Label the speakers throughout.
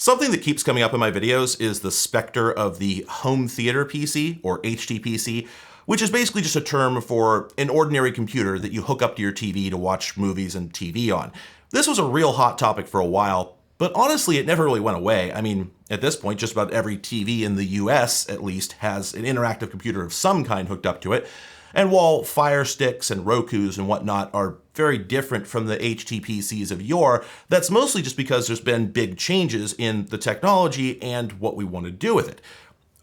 Speaker 1: Something that keeps coming up in my videos is the specter of the home theater PC, or HTPC, which is basically just a term for an ordinary computer that you hook up to your TV to watch movies and TV on. This was a real hot topic for a while, but honestly, it never really went away. I mean, at this point, just about every TV in the US, at least, has an interactive computer of some kind hooked up to it. And while Fire Sticks and Rokus and whatnot are very different from the HTPCs of yore, that's mostly just because there's been big changes in the technology and what we want to do with it.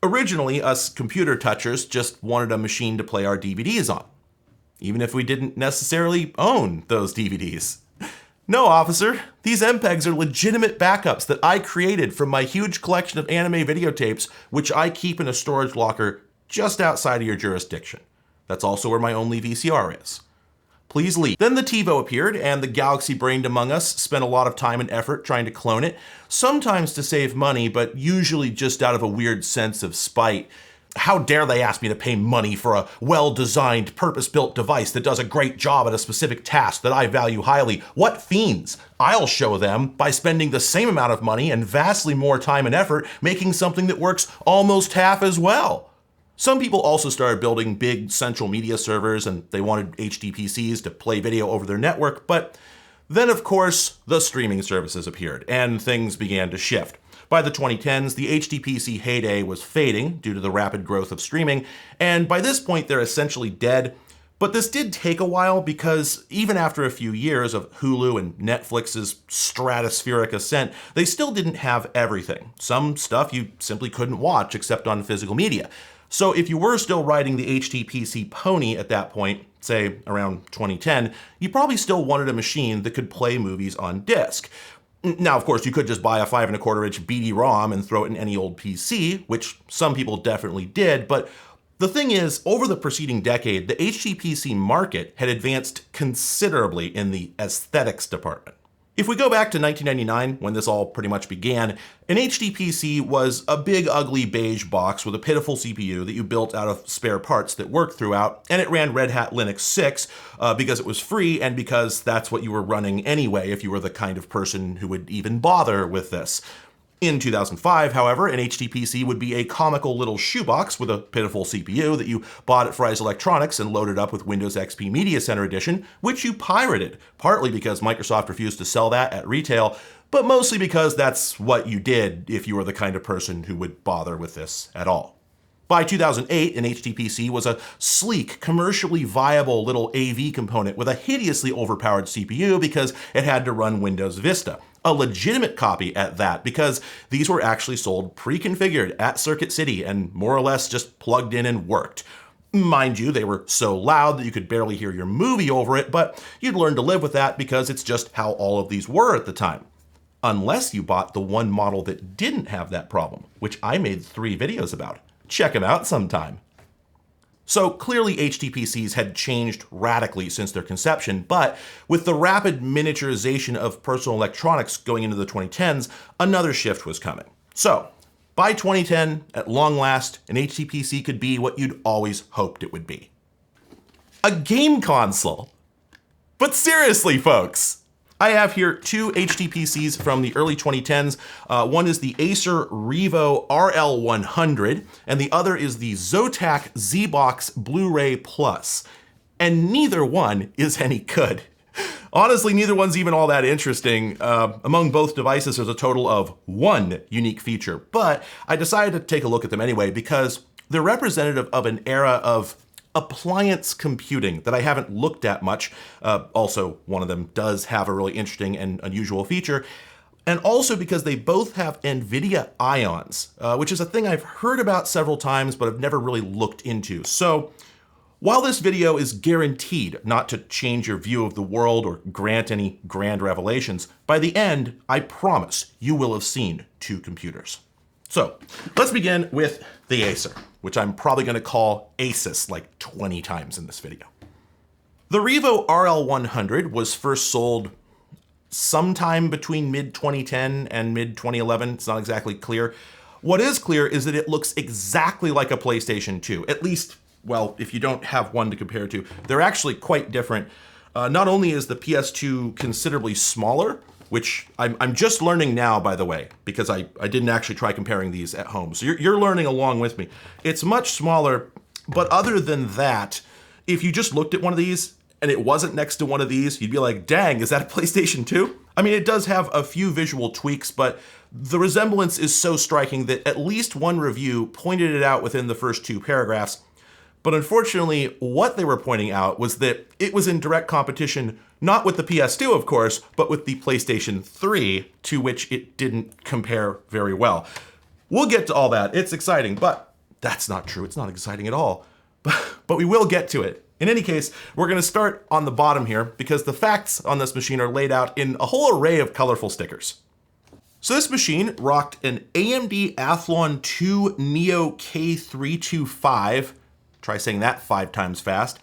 Speaker 1: Originally, us computer touchers just wanted a machine to play our DVDs on, even if we didn't necessarily own those DVDs. No, officer, these MPEGs are legitimate backups that I created from my huge collection of anime videotapes, which I keep in a storage locker just outside of your jurisdiction. That's also where my only VCR is. Please leave. Then the TiVo appeared, and the galaxy-brained among us spent a lot of time and effort trying to clone it, sometimes to save money, but usually just out of a weird sense of spite. How dare they ask me to pay money for a well-designed, purpose-built device that does a great job at a specific task that I value highly? What fiends? I'll show them by spending the same amount of money and vastly more time and effort making something that works almost half as well. Some people also started building big central media servers, and they wanted HTPCs to play video over their network, but then of course the streaming services appeared and things began to shift. By the 2010s, the HTPC heyday was fading due to the rapid growth of streaming, and by this point they're essentially dead. But this did take a while because even after a few years of Hulu and Netflix's stratospheric ascent, they still didn't have everything. Some stuff you simply couldn't watch except on physical media. So if you were still riding the HTPC pony at that point, say around 2010, you probably still wanted a machine that could play movies on disk. Now, of course, you could just buy a 5¼ BD-ROM and throw it in any old PC, which some people definitely did, but the thing is, over the preceding decade, the HTPC market had advanced considerably in the aesthetics department. If we go back to 1999, when this all pretty much began, an HTPC was a big ugly beige box with a pitiful CPU that you built out of spare parts that worked throughout, and it ran Red Hat Linux 6 because it was free and because that's what you were running anyway if you were the kind of person who would even bother with this. In 2005, however, an HTPC would be a comical little shoebox with a pitiful CPU that you bought at Fry's Electronics and loaded up with Windows XP Media Center Edition, which you pirated, partly because Microsoft refused to sell that at retail, but mostly because that's what you did if you were the kind of person who would bother with this at all. By 2008, an HTPC was a sleek, commercially viable little AV component with a hideously overpowered CPU because it had to run Windows Vista. A legitimate copy at that, because these were actually sold pre-configured at Circuit City and more or less just plugged in and worked. Mind you, they were so loud that you could barely hear your movie over it, but you'd learn to live with that because it's just how all of these were at the time. Unless you bought the one model that didn't have that problem, which I made 3 videos about. Check them out sometime. So clearly HTPCs had changed radically since their conception, but with the rapid miniaturization of personal electronics going into the 2010s, another shift was coming. So by 2010, at long last, an HTPC could be what you'd always hoped it would be. A game console. But seriously, folks, I have here 2 HTPCs from the early 2010s. One is the Acer Revo RL100, and the other is the Zotac ZBox Blu-ray Plus. And neither one is any good. Honestly, neither one's even all that interesting. Among both devices, there's a total of 1 unique feature, but I decided to take a look at them anyway because they're representative of an era of appliance computing that I haven't looked at much. Also, one of them does have a really interesting and unusual feature. And also because they both have nVidia Ions, which is a thing I've heard about several times, but I've never really looked into. So while this video is guaranteed not to change your view of the world or grant any grand revelations, by the end, I promise you will have seen 2 computers. So let's begin with the Acer, which I'm probably going to call Asus like 20 times in this video. The Revo RL100 was first sold sometime between mid-2010 and mid-2011. It's not exactly clear. What is clear is that it looks exactly like a PlayStation 2, at least, well, if you don't have one to compare to. They're actually quite different. Not only is the PS2 considerably smaller, which I'm just learning now, by the way, because I didn't actually try comparing these at home. So you're learning along with me. It's much smaller, but other than that, if you just looked at one of these and it wasn't next to one of these, you'd be like, dang, is that a PlayStation 2? I mean, it does have a few visual tweaks, but the resemblance is so striking that at least one review pointed it out within the first 2 paragraphs. But unfortunately, what they were pointing out was that it was in direct competition, not with the PS2, of course, but with the PlayStation 3, to which it didn't compare very well. We'll get to all that. It's exciting, but that's not true. It's not exciting at all. But we will get to it. In any case, we're going to start on the bottom here because the facts on this machine are laid out in a whole array of colorful stickers. So this machine rocked an AMD Athlon 2 Neo K325. Try saying that 5 times fast.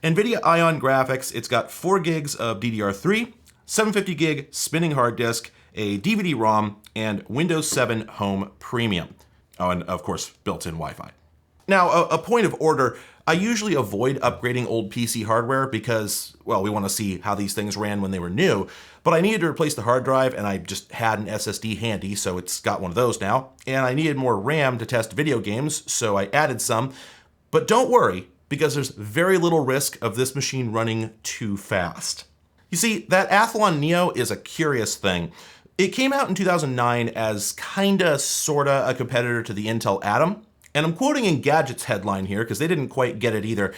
Speaker 1: nVidia Ion graphics. It's got 4 gigs of DDR3, 750 gig spinning hard disk, a DVD-ROM, and Windows 7 Home Premium. Oh, and of course, built-in Wi-Fi. Now, a point of order, I usually avoid upgrading old PC hardware because, well, we want to see how these things ran when they were new, but I needed to replace the hard drive and I just had an SSD handy, so it's got one of those now, and I needed more RAM to test video games, so I added some. But don't worry, because there's very little risk of this machine running too fast. You see, that Athlon Neo is a curious thing. It came out in 2009 as kinda, sorta a competitor to the Intel Atom. And I'm quoting Engadget's headline here because they didn't quite get it either.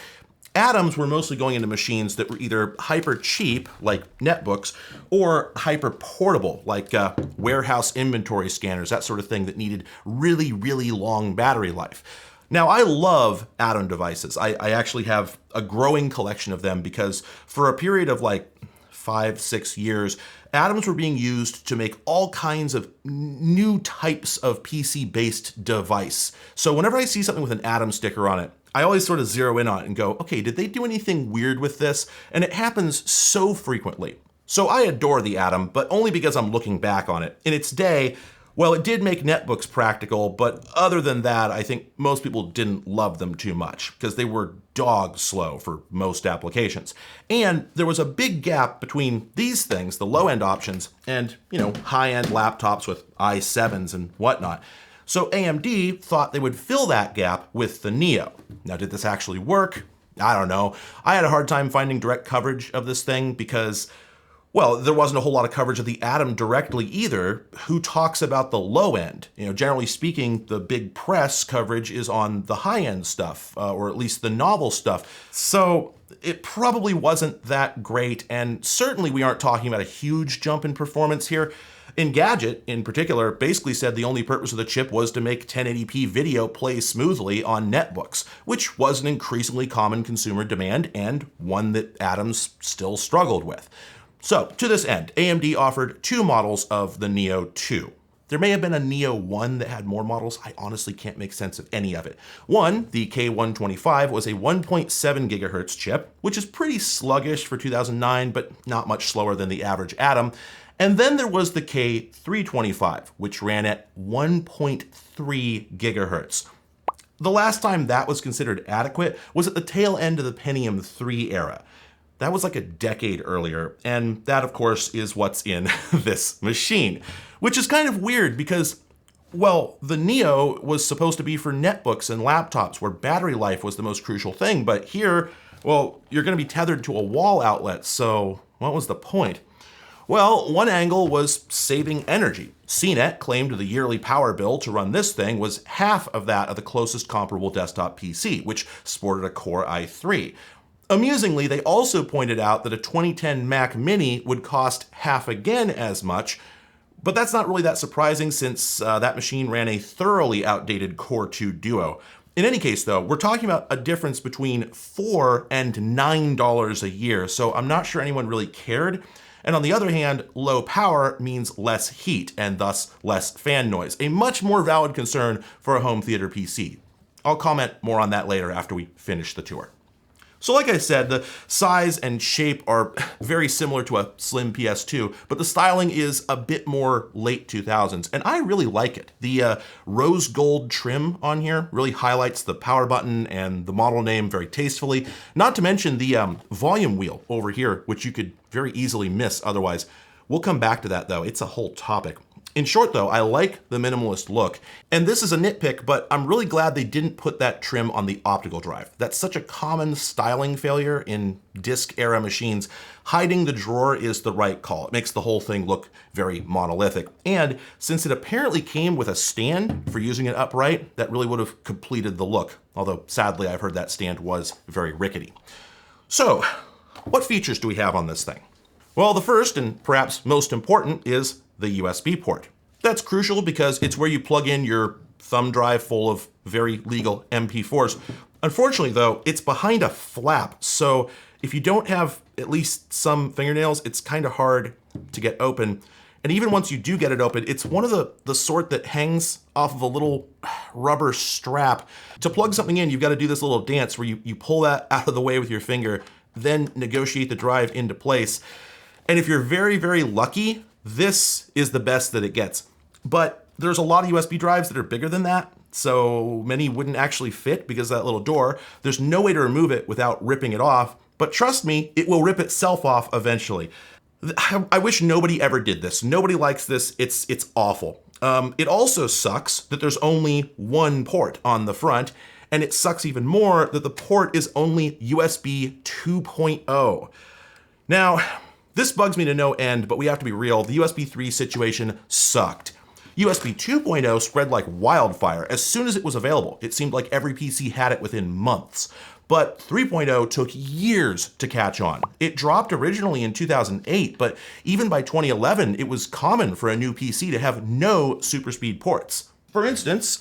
Speaker 1: Atoms were mostly going into machines that were either hyper cheap, like netbooks, or hyper portable, like warehouse inventory scanners, that sort of thing that needed really, really long battery life. Now, I love Atom devices. I actually have a growing collection of them because for a period of like 5-6 years, Atoms were being used to make all kinds of new types of PC-based device. So whenever I see something with an Atom sticker on it, I always sort of zero in on it and go, okay, did they do anything weird with this? And it happens so frequently. So I adore the Atom, but only because I'm looking back on it. In its day, well, it did make netbooks practical, but other than that, I think most people didn't love them too much because they were dog slow for most applications. And there was a big gap between these things, the low-end options, and, high-end laptops with i7s and whatnot. So AMD thought they would fill that gap with the Neo. Now, did this actually work? I don't know. I had a hard time finding direct coverage of this thing because, well, there wasn't a whole lot of coverage of the Atom directly either. Who talks about the low end? Generally speaking, the big press coverage is on the high-end stuff, or at least the novel stuff. So it probably wasn't that great, and certainly we aren't talking about a huge jump in performance here. Engadget, in particular, basically said the only purpose of the chip was to make 1080p video play smoothly on netbooks, which was an increasingly common consumer demand and one that Atoms still struggled with. So, to this end, AMD offered 2 models of the Neo 2. There may have been a Neo 1 that had more models. I honestly can't make sense of any of it. One, the K125, was a 1.7 gigahertz chip, which is pretty sluggish for 2009, but not much slower than the average Atom. And then there was the K325, which ran at 1.3 gigahertz. The last time that was considered adequate was at the tail end of the Pentium 3 era. That was like a decade earlier, and that, of course, is what's in this machine. Which is kind of weird because, well, the Neo was supposed to be for netbooks and laptops where battery life was the most crucial thing, but here, well, you're going to be tethered to a wall outlet, so what was the point? Well, one angle was saving energy. CNET claimed the yearly power bill to run this thing was half of that of the closest comparable desktop PC, which sported a Core i3. Amusingly, they also pointed out that a 2010 Mac Mini would cost half again as much, but that's not really that surprising since that machine ran a thoroughly outdated Core 2 Duo. In any case, though, we're talking about a difference between $4 and $9 a year, so I'm not sure anyone really cared. And on the other hand, low power means less heat and thus less fan noise, a much more valid concern for a home theater PC. I'll comment more on that later after we finish the tour. So like I said, the size and shape are very similar to a slim PS2, but the styling is a bit more late 2000s, and I really like it. The rose gold trim on here really highlights the power button and the model name very tastefully, not to mention the volume wheel over here, which you could very easily miss otherwise. We'll come back to that though, it's a whole topic. In short though, I like the minimalist look, and this is a nitpick, but I'm really glad they didn't put that trim on the optical drive. That's such a common styling failure in disk era machines. Hiding the drawer is the right call. It makes the whole thing look very monolithic. And since it apparently came with a stand for using it upright, that really would have completed the look. Although sadly, I've heard that stand was very rickety. So, what features do we have on this thing? Well, the first and perhaps most important is the USB port. That's crucial because it's where you plug in your thumb drive full of very legal MP4s. Unfortunately though, it's behind a flap, so if you don't have at least some fingernails, it's kind of hard to get open. And even once you do get it open, it's one of the sort that hangs off of a little rubber strap. To plug something in, you've got to do this little dance where you pull that out of the way with your finger, then negotiate the drive into place. And if you're very, very lucky, this is the best that it gets. But there's a lot of USB drives that are bigger than that, so many wouldn't actually fit because of that little door. There's no way to remove it without ripping it off, but trust me, it will rip itself off eventually. I wish nobody ever did this. Nobody likes this. It's awful. It also sucks that there's only one port on the front, and it sucks even more that the port is only USB 2.0. Now, this bugs me to no end, but we have to be real. The USB 3 situation sucked. USB 2.0 spread like wildfire as soon as it was available. It seemed like every PC had it within months. But 3.0 took years to catch on. It dropped originally in 2008, but even by 2011, it was common for a new PC to have no super speed ports. For instance,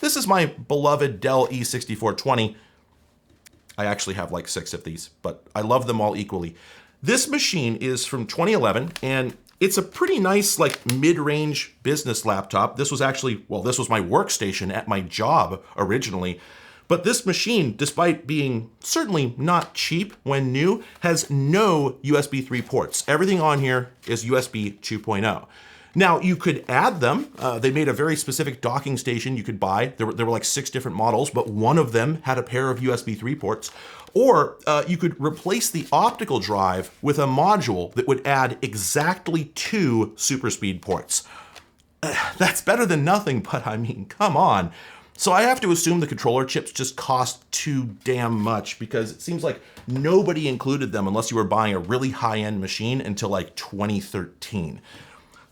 Speaker 1: this is my beloved Dell E6420. I actually have like 6 of these, but I love them all equally. This machine is from 2011, and it's a pretty nice, like, mid-range business laptop. This was actually, well, this was my workstation at my job originally. But this machine, despite being certainly not cheap when new, has no USB 3 ports. Everything on here is USB 2.0. Now, you could add them. They made a very specific docking station you could buy. There were like 6 different models, but one of them had a pair of USB 3 ports. Or you could replace the optical drive with a module that would add exactly 2 super speed ports. That's better than nothing, but I mean, come on. So I have to assume the controller chips just cost too damn much because it seems like nobody included them unless you were buying a really high-end machine until like 2013.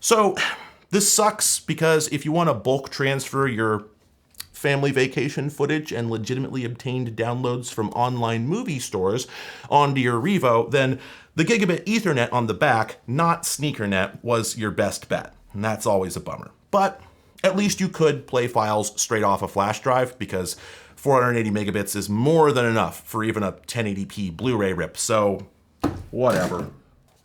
Speaker 1: So this sucks because if you want to bulk transfer your family vacation footage and legitimately obtained downloads from online movie stores onto your Revo, then the gigabit Ethernet on the back, not SneakerNet, was your best bet. And that's always a bummer. But at least you could play files straight off a flash drive because 480 megabits is more than enough for even a 1080p Blu-ray rip, so whatever.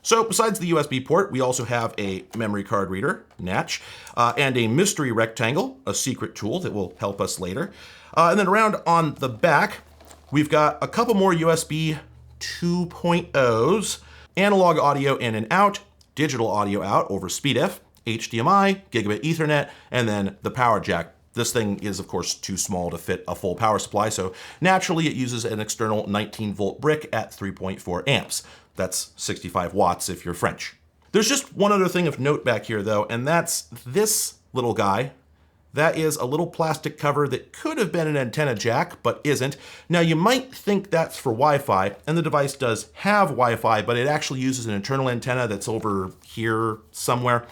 Speaker 1: So besides the USB port, we also have a memory card reader, Natch, and a mystery rectangle, a secret tool that will help us later. And then around on the back, we've got a couple more USB 2.0s, analog audio in and out, digital audio out over SpeedF, HDMI, gigabit Ethernet, and then the power jack. This thing is, of course, too small to fit a full power supply, so naturally it uses an external 19-volt brick at 3.4 amps. That's 65 watts if you're French. There's just one other thing of note back here, though, and that's this little guy. That is a little plastic cover that could have been an antenna jack, but isn't. Now, you might think that's for Wi-Fi, and the device does have Wi-Fi, but it actually uses an internal antenna that's over here somewhere.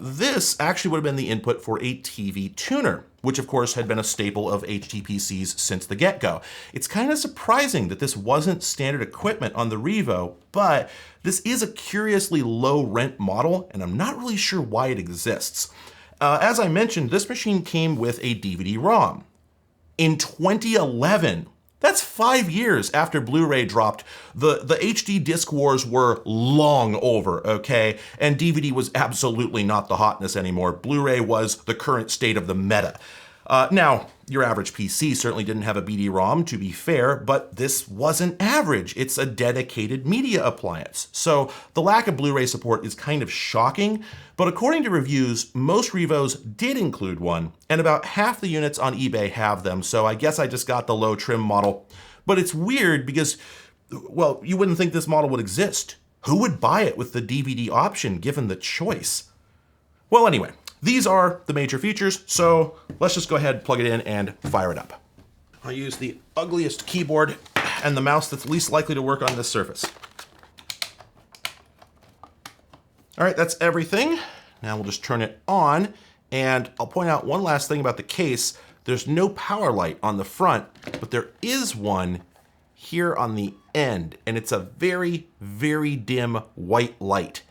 Speaker 1: This actually would have been the input for a TV tuner, which of course had been a staple of HTPCs since the get-go. It's kind of surprising that this wasn't standard equipment on the Revo, but this is a curiously low rent model, and I'm not really sure why it exists. As I mentioned, this machine came with a DVD-ROM. In 2011, that's 5 years after Blu-ray dropped. The HD disc wars were long over, okay? And DVD was absolutely not the hotness anymore. Blu-ray was the current state of the meta. Now, your average PC certainly didn't have a BD-ROM, to be fair, but this wasn't average. It's a dedicated media appliance. So the lack of Blu-ray support is kind of shocking, but according to reviews, most Revos did include one, and about half the units on eBay have them, so I guess I just got the low trim model. But it's weird because, well, you wouldn't think this model would exist. Who would buy it with the DVD option given the choice? Well, anyway, these are the major features, so let's just go ahead, plug it in, and fire it up. I'll use the ugliest keyboard and the mouse that's least likely to work on this surface. All right, that's everything. Now we'll just turn it on, and I'll point out one last thing about the case. There's no power light on the front, but there is one here on the end, and it's a very, very dim white light.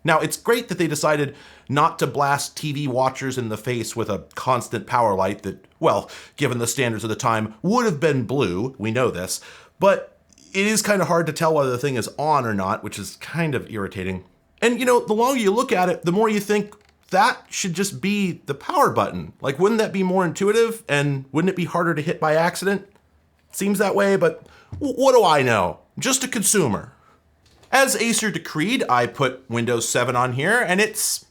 Speaker 1: Now, it's great that they decided not to blast TV watchers in the face with a constant power light that, well, given the standards of the time, would have been blue. We know this. But it is kind of hard to tell whether the thing is on or not, which is kind of irritating. And, you know, the longer you look at it, the more you think that should just be the power button. Like, wouldn't that be more intuitive? And wouldn't it be harder to hit by accident? Seems that way, but what do I know? Just a consumer. As Acer decreed, I put Windows 7 on here, and it's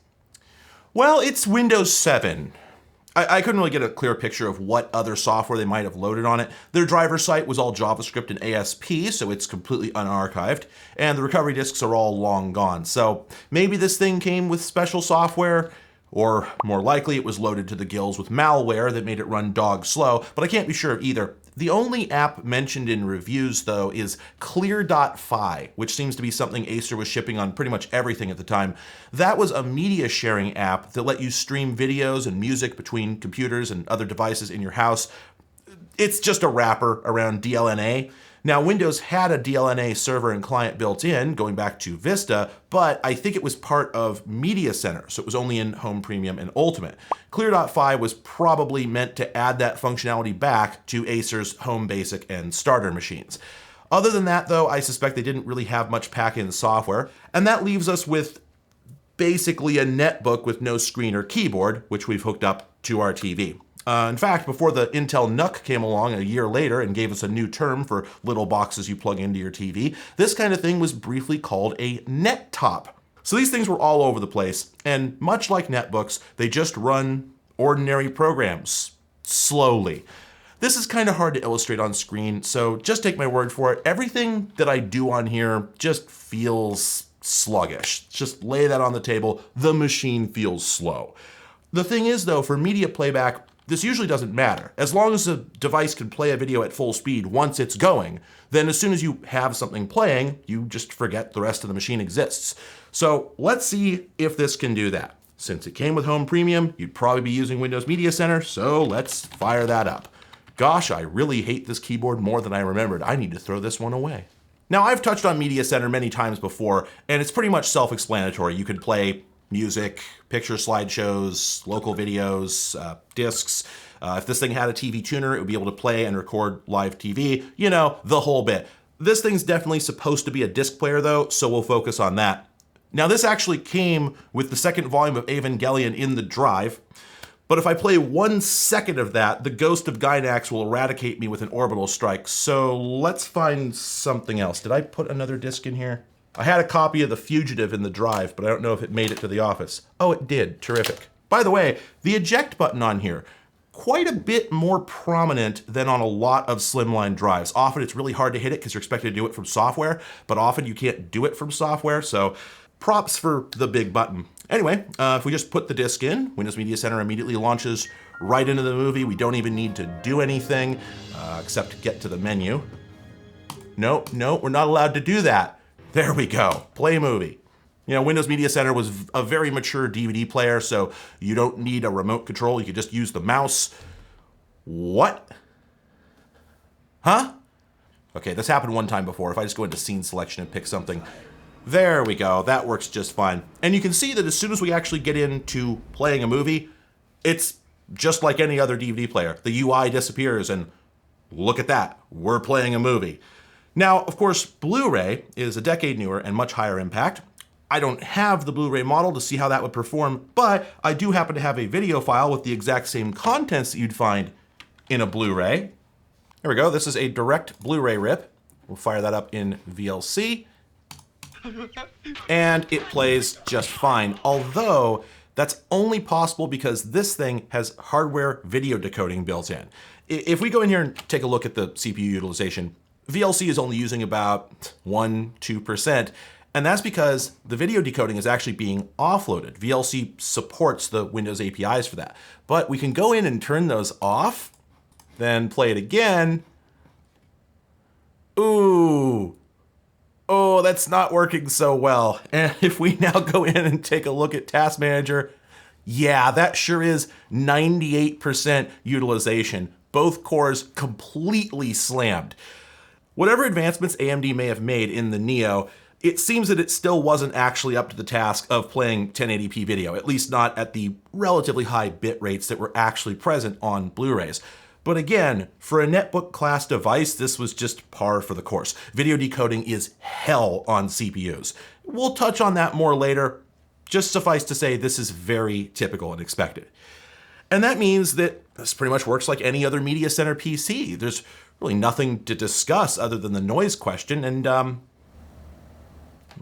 Speaker 1: Windows 7. I couldn't really get a clear picture of what other software they might have loaded on it. Their driver site was all JavaScript and ASP, so it's completely unarchived, and the recovery disks are all long gone. So maybe this thing came with special software, or more likely it was loaded to the gills with malware that made it run dog slow, but I can't be sure of either. The only app mentioned in reviews, though, is Clear.fi, which seems to be something Acer was shipping on pretty much everything at the time. That was a media sharing app that let you stream videos and music between computers and other devices in your house. It's just a wrapper around DLNA. Now, Windows had a DLNA server and client built in, going back to Vista, but I think it was part of Media Center, so it was only in Home Premium and Ultimate. Clear.fi was probably meant to add that functionality back to Acer's Home Basic and Starter machines. Other than that, though, I suspect they didn't really have much pack-in software, and that leaves us with basically a netbook with no screen or keyboard, which we've hooked up to our TV. In fact, before the Intel NUC came along a year later and gave us a new term for little boxes you plug into your TV, this kind of thing was briefly called a nettop. So these things were all over the place, and much like netbooks, they just run ordinary programs slowly. This is kind of hard to illustrate on screen, so just take my word for it. Everything that I do on here just feels sluggish. Just lay that on the table. The machine feels slow. The thing is, though, for media playback, this usually doesn't matter. As long as the device can play a video at full speed once it's going, then as soon as you have something playing, you just forget the rest of the machine exists. So let's see if this can do that. Since it came with Home Premium, you'd probably be using Windows Media Center, so let's fire that up. Gosh, I really hate this keyboard more than I remembered. I need to throw this one away. Now, I've touched on Media Center many times before, and it's pretty much self-explanatory. You can play music, picture slideshows, local videos, discs. If this thing had a TV tuner, it would be able to play and record live TV, you know, the whole bit. This thing's definitely supposed to be a disc player though, so we'll focus on that. Now, this actually came with the second volume of Evangelion in the drive, but if I play 1 second of that, the ghost of Gynax will eradicate me with an orbital strike. So let's find something else. Did I put another disc in here? I had a copy of The Fugitive in the drive, but I don't know if it made it to the office. Oh, it did. Terrific. By the way, the eject button on here, quite a bit more prominent than on a lot of slimline drives. Often it's really hard to hit it because you're expected to do it from software, but often you can't do it from software, so props for the big button. Anyway, if we just put the disc in, Windows Media Center immediately launches right into the movie. We don't even need to do anything except get to the menu. No, we're not allowed to do that. There we go, play movie. You know, Windows Media Center was a very mature DVD player, so you don't need a remote control. You could just use the mouse. What? Huh? Okay, this happened one time before. If I just go into scene selection and pick something, there we go, that works just fine. And you can see that as soon as we actually get into playing a movie, it's just like any other DVD player. The UI disappears and look at that, we're playing a movie. Now, of course, Blu-ray is a decade newer and much higher impact. I don't have the Blu-ray model to see how that would perform, but I do happen to have a video file with the exact same contents that you'd find in a Blu-ray. There we go, this is a direct Blu-ray rip. We'll fire that up in VLC. And it plays just fine, although that's only possible because this thing has hardware video decoding built in. If we go in here and take a look at the CPU utilization, VLC is only using about 1-2%, And that's because the video decoding is actually being offloaded. VLC supports the Windows APIs for that. But we can go in and turn those off, then play it again. Ooh. Oh, that's not working so well. And if we now go in and take a look at Task Manager, yeah, that sure is 98% utilization. Both cores completely slammed. Whatever advancements AMD may have made in the Neo, it seems that it still wasn't actually up to the task of playing 1080p video, at least not at the relatively high bit rates that were actually present on Blu-rays. But again, for a netbook class device, this was just par for the course. Video decoding is hell on CPUs. We'll touch on that more later. Just suffice to say, this is very typical and expected. And that means that this pretty much works like any other media center PC. There's really nothing to discuss other than the noise question, and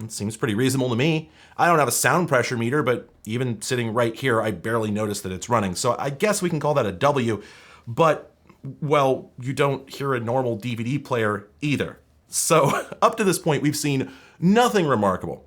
Speaker 1: it seems pretty reasonable to me. I don't have a sound pressure meter, but even sitting right here, I barely notice that it's running. So I guess we can call that a W, but well, you don't hear a normal DVD player either. So up to this point, we've seen nothing remarkable.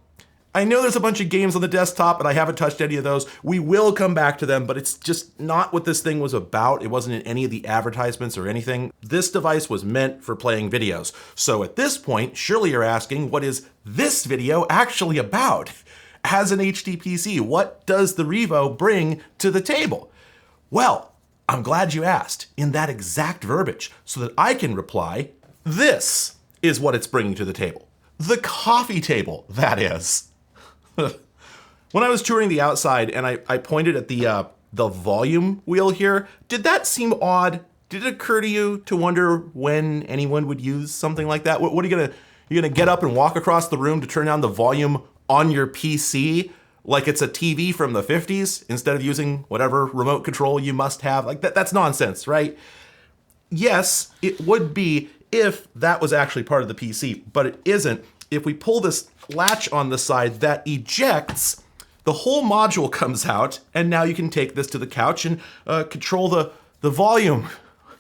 Speaker 1: I know there's a bunch of games on the desktop, and I haven't touched any of those. We will come back to them, but it's just not what this thing was about. It wasn't in any of the advertisements or anything. This device was meant for playing videos. So at this point, surely you're asking, what is this video actually about? As an HD PC, what does the Revo bring to the table? Well, I'm glad you asked in that exact verbiage so that I can reply, this is what it's bringing to the table. The coffee table, that is. When I was touring the outside and I pointed at the volume wheel here, did that seem odd? Did it occur to you to wonder when anyone would use something like that? What are you gonna get up and walk across the room to turn down the volume on your PC like it's a TV from the 50s instead of using whatever remote control you must have? Like that's nonsense, right? Yes, it would be if that was actually part of the PC, but it isn't. If we pull this latch on the side that ejects, the whole module comes out, and now you can take this to the couch and control the volume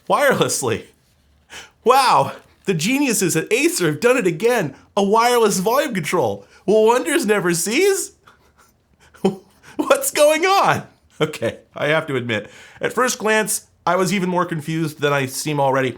Speaker 1: wirelessly. Wow, the geniuses at Acer have done it again, a wireless volume control. Well, wonders never cease. What's going on? Okay, I have to admit, at first glance, I was even more confused than I seem already.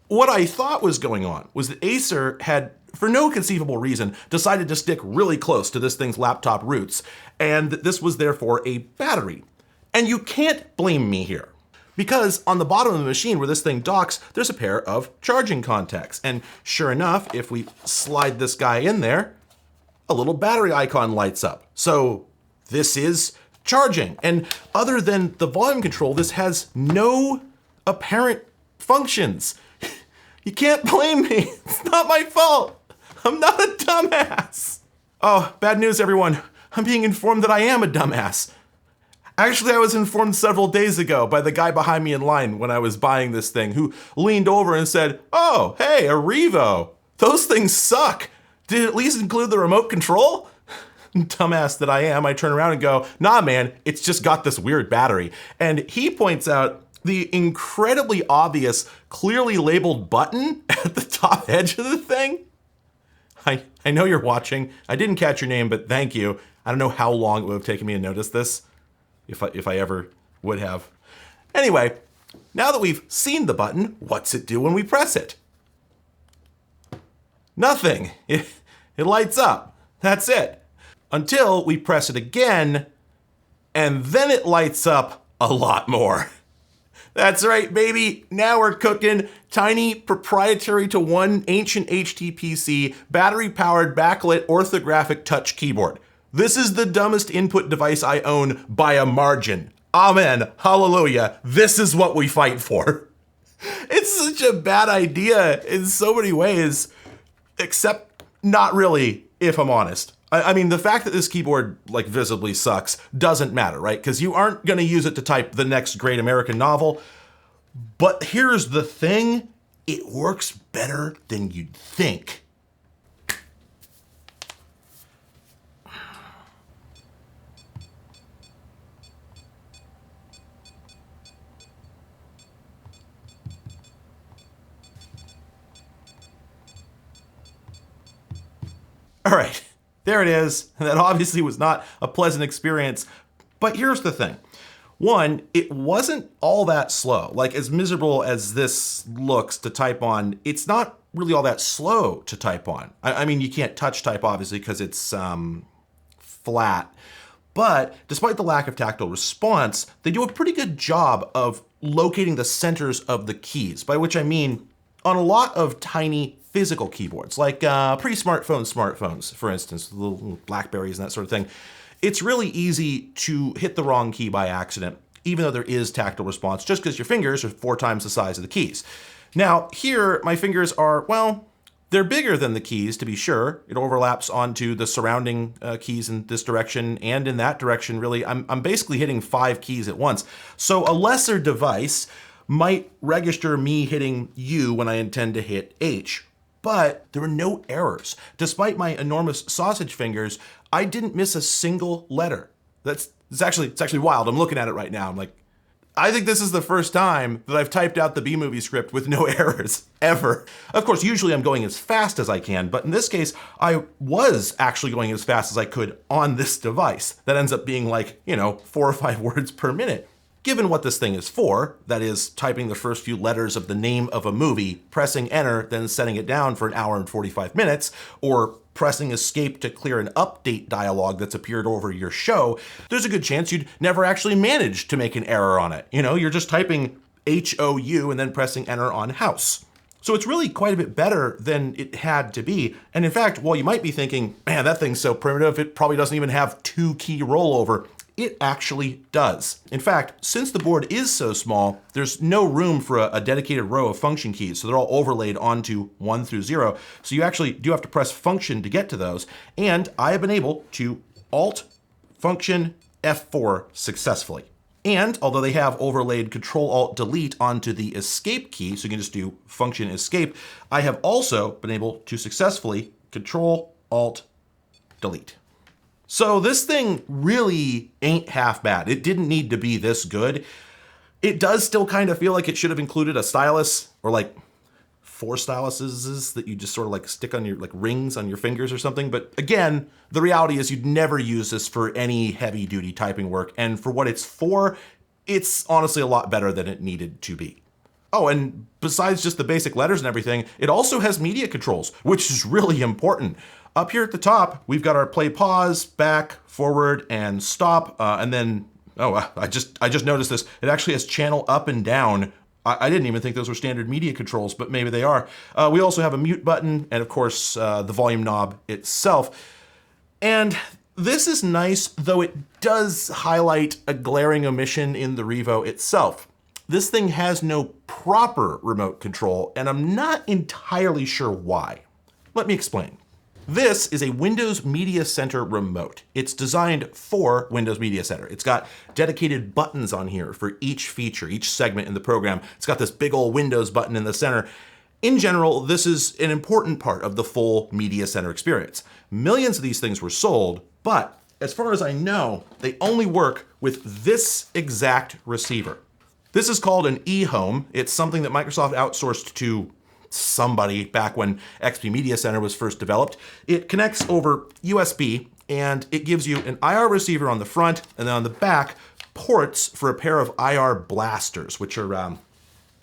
Speaker 1: What I thought was going on was that Acer had, for no conceivable reason, decided to stick really close to this thing's laptop roots, and that this was therefore a battery. And you can't blame me here, because on the bottom of the machine where this thing docks, there's a pair of charging contacts. And sure enough, if we slide this guy in there, a little battery icon lights up. So this is charging. And other than the volume control, this has no apparent functions. You can't blame me. It's not my fault. I'm not a dumbass. Oh, bad news, everyone. I'm being informed that I am a dumbass. Actually, I was informed several days ago by the guy behind me in line when I was buying this thing, who leaned over and said, "Oh, hey, a Revo. Those things suck. Did it at least include the remote control?" Dumbass that I am, I turn around and go, "Nah, man, it's just got this weird battery." And he points out the incredibly obvious, clearly labeled button at the top edge of the thing. I know you're watching. I didn't catch your name, but thank you. I don't know how long it would have taken me to notice this, if I ever would have. Anyway, now that we've seen the button, what's it do when we press it? Nothing. It lights up. That's it. Until we press it again, and then it lights up a lot more. That's right, baby. Now we're cooking. Tiny, proprietary to one ancient HTPC, battery-powered, backlit, orthographic touch keyboard. This is the dumbest input device I own by a margin. Amen. Hallelujah. This is what we fight for. It's such a bad idea in so many ways, except not really, if I'm honest. I mean, the fact that this keyboard, like, visibly sucks doesn't matter, right? Because you aren't going to use it to type the next great American novel. But here's the thing. It works better than you'd think. All right. There it is. That obviously was not a pleasant experience. But here's the thing. One, it wasn't all that slow. Like, as miserable as this looks to type on, it's not really all that slow to type on. I mean, you can't touch type, obviously, because it's flat. But despite the lack of tactile response, they do a pretty good job of locating the centers of the keys, by which I mean on a lot of tiny physical keyboards, like pre-smartphones, for instance, the little Blackberries and that sort of thing. It's really easy to hit the wrong key by accident, even though there is tactile response, just because your fingers are 4 times the size of the keys. Now, here, my fingers are, well, they're bigger than the keys, to be sure. It overlaps onto the surrounding keys in this direction and in that direction, really. I'm basically hitting 5 keys at once. So a lesser device might register me hitting U when I intend to hit H. But there were no errors. Despite my enormous sausage fingers, I didn't miss a single letter. It's actually wild. I'm looking at it right now. I'm like, I think this is the first time that I've typed out the B-movie script with no errors, ever. Of course, usually I'm going as fast as I can, but in this case, I was actually going as fast as I could on this device. That ends up being like, 4 or 5 words per minute. Given what this thing is for, that is typing the first few letters of the name of a movie, pressing enter, then setting it down for 1 hour and 45 minutes, or pressing escape to clear an update dialog that's appeared over your show, there's a good chance you'd never actually manage to make an error on it. You're just typing HOU and then pressing enter on house. So it's really quite a bit better than it had to be. And in fact, while you might be thinking, man, that thing's so primitive, it probably doesn't even have 2-key rollover, it actually does. In fact, since the board is so small, there's no room for a dedicated row of function keys, so they're all overlaid onto 1 through 0. So you actually do have to press function to get to those. And I have been able to Alt function F4 successfully. And although they have overlaid Control Alt Delete onto the escape key, so you can just do function escape, I have also been able to successfully Control Alt Delete. So this thing really ain't half bad. It didn't need to be this good. It does still kind of feel like it should have included a stylus, or like 4 styluses that you just sort of like stick on your rings on your fingers or something. But again, the reality is you'd never use this for any heavy duty typing work. And for what it's for, it's honestly a lot better than it needed to be. Oh, and besides just the basic letters and everything, it also has media controls, which is really important. Up here at the top, we've got our play, pause, back, forward, and stop. And then, I just noticed this. It actually has channel up and down. I didn't even think those were standard media controls, but maybe they are. We also have a mute button and, of course, the volume knob itself. And this is nice, though it does highlight a glaring omission in the Revo itself. This thing has no proper remote control, and I'm not entirely sure why. Let me explain. This is a Windows Media Center remote. It's designed for Windows Media Center. It's got dedicated buttons on here for each feature, each segment in the program. It's got this big old Windows button in the center. In general, this is an important part of the full Media Center experience. Millions of these things were sold, but as far as I know, they only work with this exact receiver. This is called an eHome. It's something that Microsoft outsourced to somebody back when XP Media Center was first developed. It connects over USB, and it gives you an IR receiver on the front, and then on the back, ports for a pair of IR blasters, which are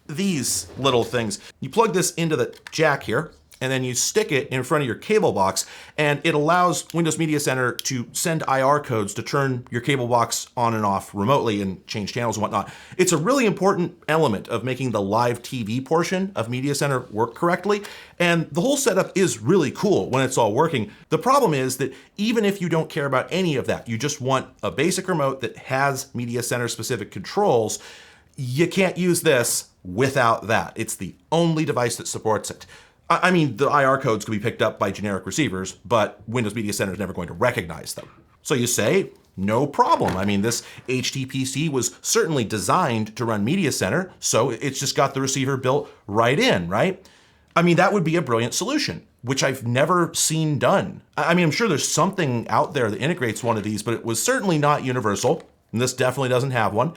Speaker 1: these little things. You plug this into the jack here, and then you stick it in front of your cable box, and it allows Windows Media Center to send IR codes to turn your cable box on and off remotely and change channels and whatnot. It's a really important element of making the live TV portion of Media Center work correctly, and the whole setup is really cool when it's all working. The problem is that even if you don't care about any of that, you just want a basic remote that has Media Center specific controls, you can't use this without that. It's the only device that supports it. I mean, the IR codes could be picked up by generic receivers, but Windows Media Center is never going to recognize them. So you say, no problem. I mean, this HTPC was certainly designed to run Media Center, so it's just got the receiver built right in, right? I mean, that would be a brilliant solution, which I've never seen done. I mean, I'm sure there's something out there that integrates one of these, but it was certainly not universal, and this definitely doesn't have one.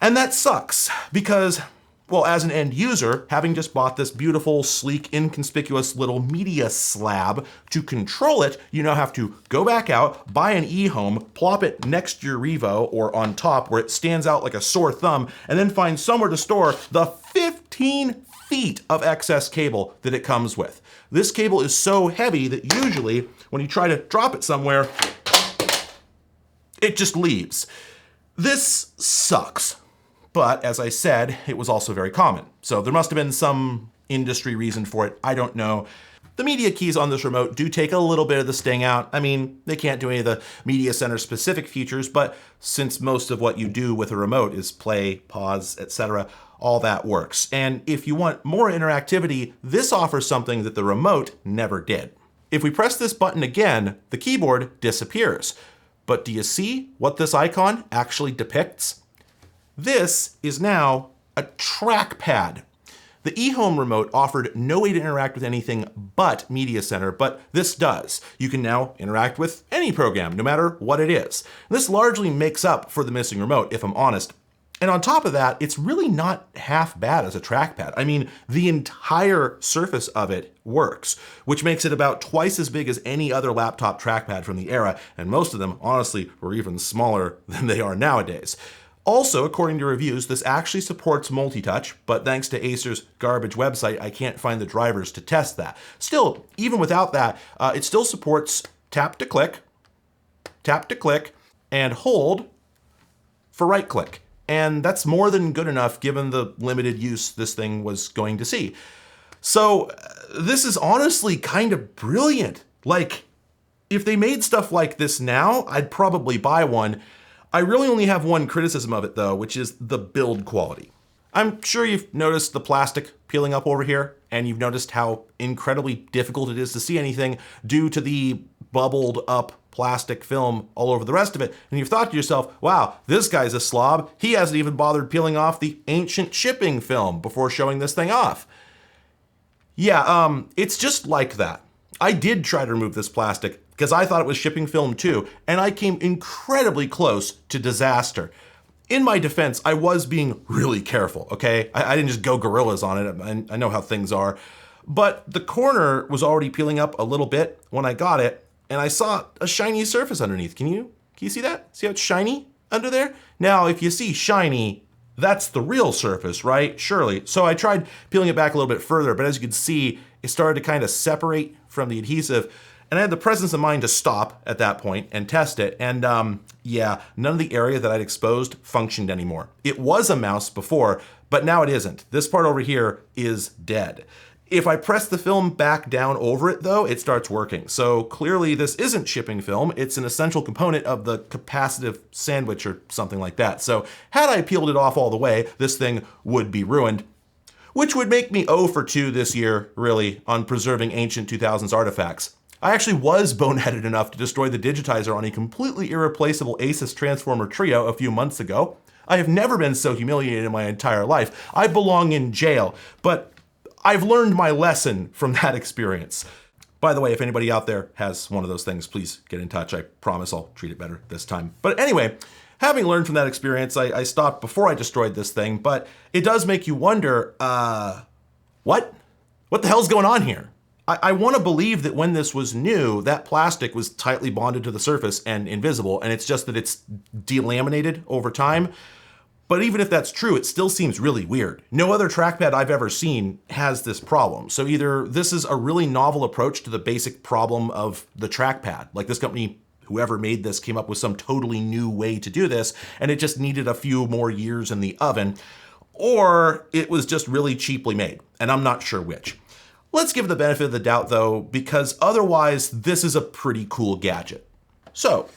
Speaker 1: And that sucks, because Well, as an end user, having just bought this beautiful, sleek, inconspicuous little media slab to control it, you now have to go back out, buy an eHome, plop it next to your Revo or on top where it stands out like a sore thumb, and then find somewhere to store the 15 feet of excess cable that it comes with. This cable is so heavy that usually when you try to drop it somewhere, it just leaves. This sucks. But as I said, it was also very common. So there must have been some industry reason for it. I don't know. The media keys on this remote do take a little bit of the sting out. I mean, they can't do any of the media center specific features, but since most of what you do with a remote is play, pause, etc., all that works. And if you want more interactivity, this offers something that the remote never did. If we press this button again, the keyboard disappears. But do you see what this icon actually depicts? This is now a trackpad. The eHome remote offered no way to interact with anything but Media Center, but this does. You can now interact with any program, no matter what it is. This largely makes up for the missing remote, if I'm honest. And on top of that, it's really not half bad as a trackpad. I mean, the entire surface of it works, which makes it about twice as big as any other laptop trackpad from the era, and most of them, honestly, were even smaller than they are nowadays. Also, according to reviews, this actually supports multi-touch, but thanks to Acer's garbage website, I can't find the drivers to test that. Still, even without that, it still supports tap to click, and hold for right click. And that's more than good enough given the limited use this thing was going to see. So this is honestly kind of brilliant. Like, if they made stuff like this now, I'd probably buy one. I really only have one criticism of it though, which is the build quality. I'm sure you've noticed the plastic peeling up over here, and you've noticed how incredibly difficult it is to see anything due to the bubbled up plastic film all over the rest of it. And you've thought to yourself, wow, this guy's a slob. He hasn't even bothered peeling off the ancient shipping film before showing this thing off. Yeah, it's just like that. I did try to remove this plastic because I thought it was shipping film too, and I came incredibly close to disaster. In my defense, I was being really careful, okay? I didn't just go gorillas on it. I know how things are. But the corner was already peeling up a little bit when I got it, and I saw a shiny surface underneath. Can you see that? See how it's shiny under there? Now, if you see shiny, that's the real surface, right? Surely. So I tried peeling it back a little bit further, but as you can see, it started to kind of separate from the adhesive. And I had the presence of mind to stop at that point and test it. And yeah, none of the area that I'd exposed functioned anymore. It was a mouse before, but now it isn't. This part over here is dead. If I press the film back down over it though, it starts working. So clearly this isn't shipping film. It's an essential component of the capacitive sandwich or something like that. So had I peeled it off all the way, this thing would be ruined, which would make me 0 for 2 this year, really, on preserving ancient 2000s artifacts. I actually was boneheaded enough to destroy the digitizer on a completely irreplaceable Asus Transformer Trio a few months ago. I have never been so humiliated in my entire life. I belong in jail, but I've learned my lesson from that experience. By the way, if anybody out there has one of those things, please get in touch. I promise I'll treat it better this time. But anyway, having learned from that experience, I stopped before I destroyed this thing, but it does make you wonder, what the hell's going on here? I want to believe that when this was new, that plastic was tightly bonded to the surface and invisible, and it's just that it's delaminated over time. But even if that's true, it still seems really weird. No other trackpad I've ever seen has this problem. So either this is a really novel approach to the basic problem of the trackpad, like this company, whoever made this, came up with some totally new way to do this, and it just needed a few more years in the oven, or it was just really cheaply made, and I'm not sure which. Let's give it the benefit of the doubt though, because otherwise this is a pretty cool gadget. So,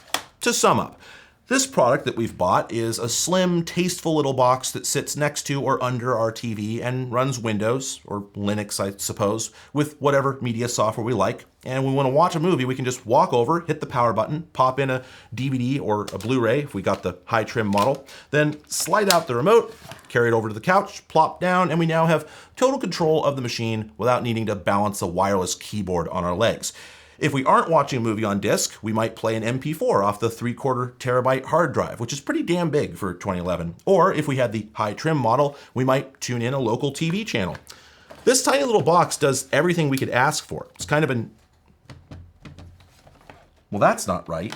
Speaker 1: to sum up, this product that we've bought is a slim, tasteful little box that sits next to or under our TV and runs Windows, or Linux I suppose, with whatever media software we like. And when we want to watch a movie, we can just walk over, hit the power button, pop in a DVD or a Blu-ray if we got the high trim model, then slide out the remote, carry it over to the couch, plop down, and we now have total control of the machine without needing to balance a wireless keyboard on our legs. If we aren't watching a movie on disc, we might play an MP4 off the 3/4 terabyte hard drive, which is pretty damn big for 2011. Or if we had the high trim model, we might tune in a local TV channel. This tiny little box does everything we could ask for. It's kind of well, that's not right.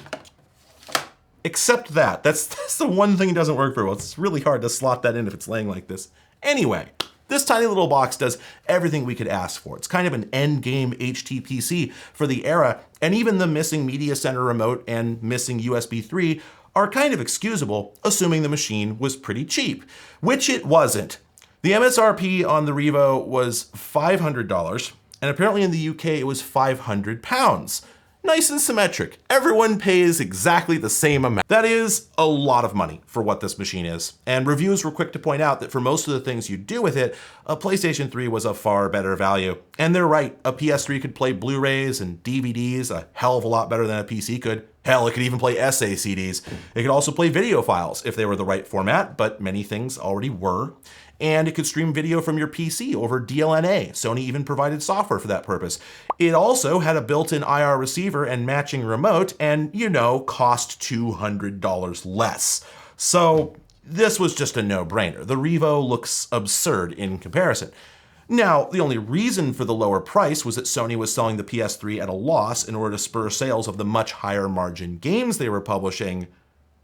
Speaker 1: Except that. That's the one thing that doesn't work very well. It's really hard to slot that in if it's laying like this. Anyway, this tiny little box does everything we could ask for. It's kind of an end-game HTPC for the era, and even the missing Media Center remote and missing USB 3 are kind of excusable, assuming the machine was pretty cheap, which it wasn't. The MSRP on the Revo was $500, and apparently in the UK it was £500. Nice and symmetric. Everyone pays exactly the same amount. That is a lot of money for what this machine is. And reviews were quick to point out that for most of the things you do with it, a PlayStation 3 was a far better value. And they're right, a PS3 could play Blu-rays and DVDs a hell of a lot better than a PC could. Hell, it could even play SACDs. It could also play video files if they were the right format, but many things already were. And it could stream video from your PC over DLNA. Sony even provided software for that purpose. It also had a built-in IR receiver and matching remote and, you know, cost $200 less. So this was just a no-brainer. The Revo looks absurd in comparison. Now, the only reason for the lower price was that Sony was selling the PS3 at a loss in order to spur sales of the much higher margin games they were publishing.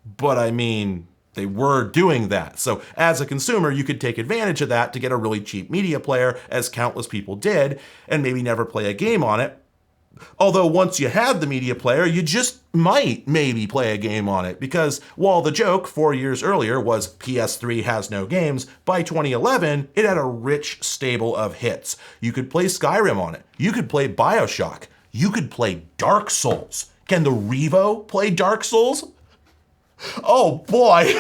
Speaker 1: But I mean, they were doing that. So as a consumer, you could take advantage of that to get a really cheap media player, as countless people did, and maybe never play a game on it. Although once you had the media player, you just might maybe play a game on it, because while the joke 4 years earlier was PS3 has no games, by 2011, it had a rich stable of hits. You could play Skyrim on it. You could play BioShock. You could play Dark Souls. Can the Revo play Dark Souls? Oh boy,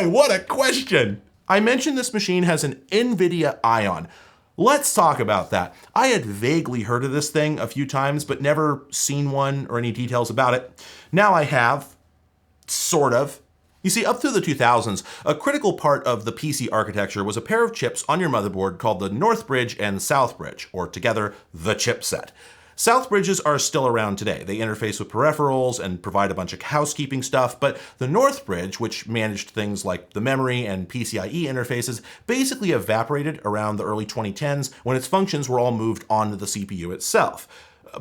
Speaker 1: what a question. I mentioned this machine has an nVidia Ion. Let's talk about that. I had vaguely heard of this thing a few times, but never seen one or any details about it. Now I have, sort of. You see, up through the 2000s, a critical part of the PC architecture was a pair of chips on your motherboard called the North Bridge and South Bridge, or together, the chipset. South bridges are still around today. They interface with peripherals and provide a bunch of housekeeping stuff, but the North Bridge, which managed things like the memory and PCIe interfaces, basically evaporated around the early 2010s when its functions were all moved onto the CPU itself.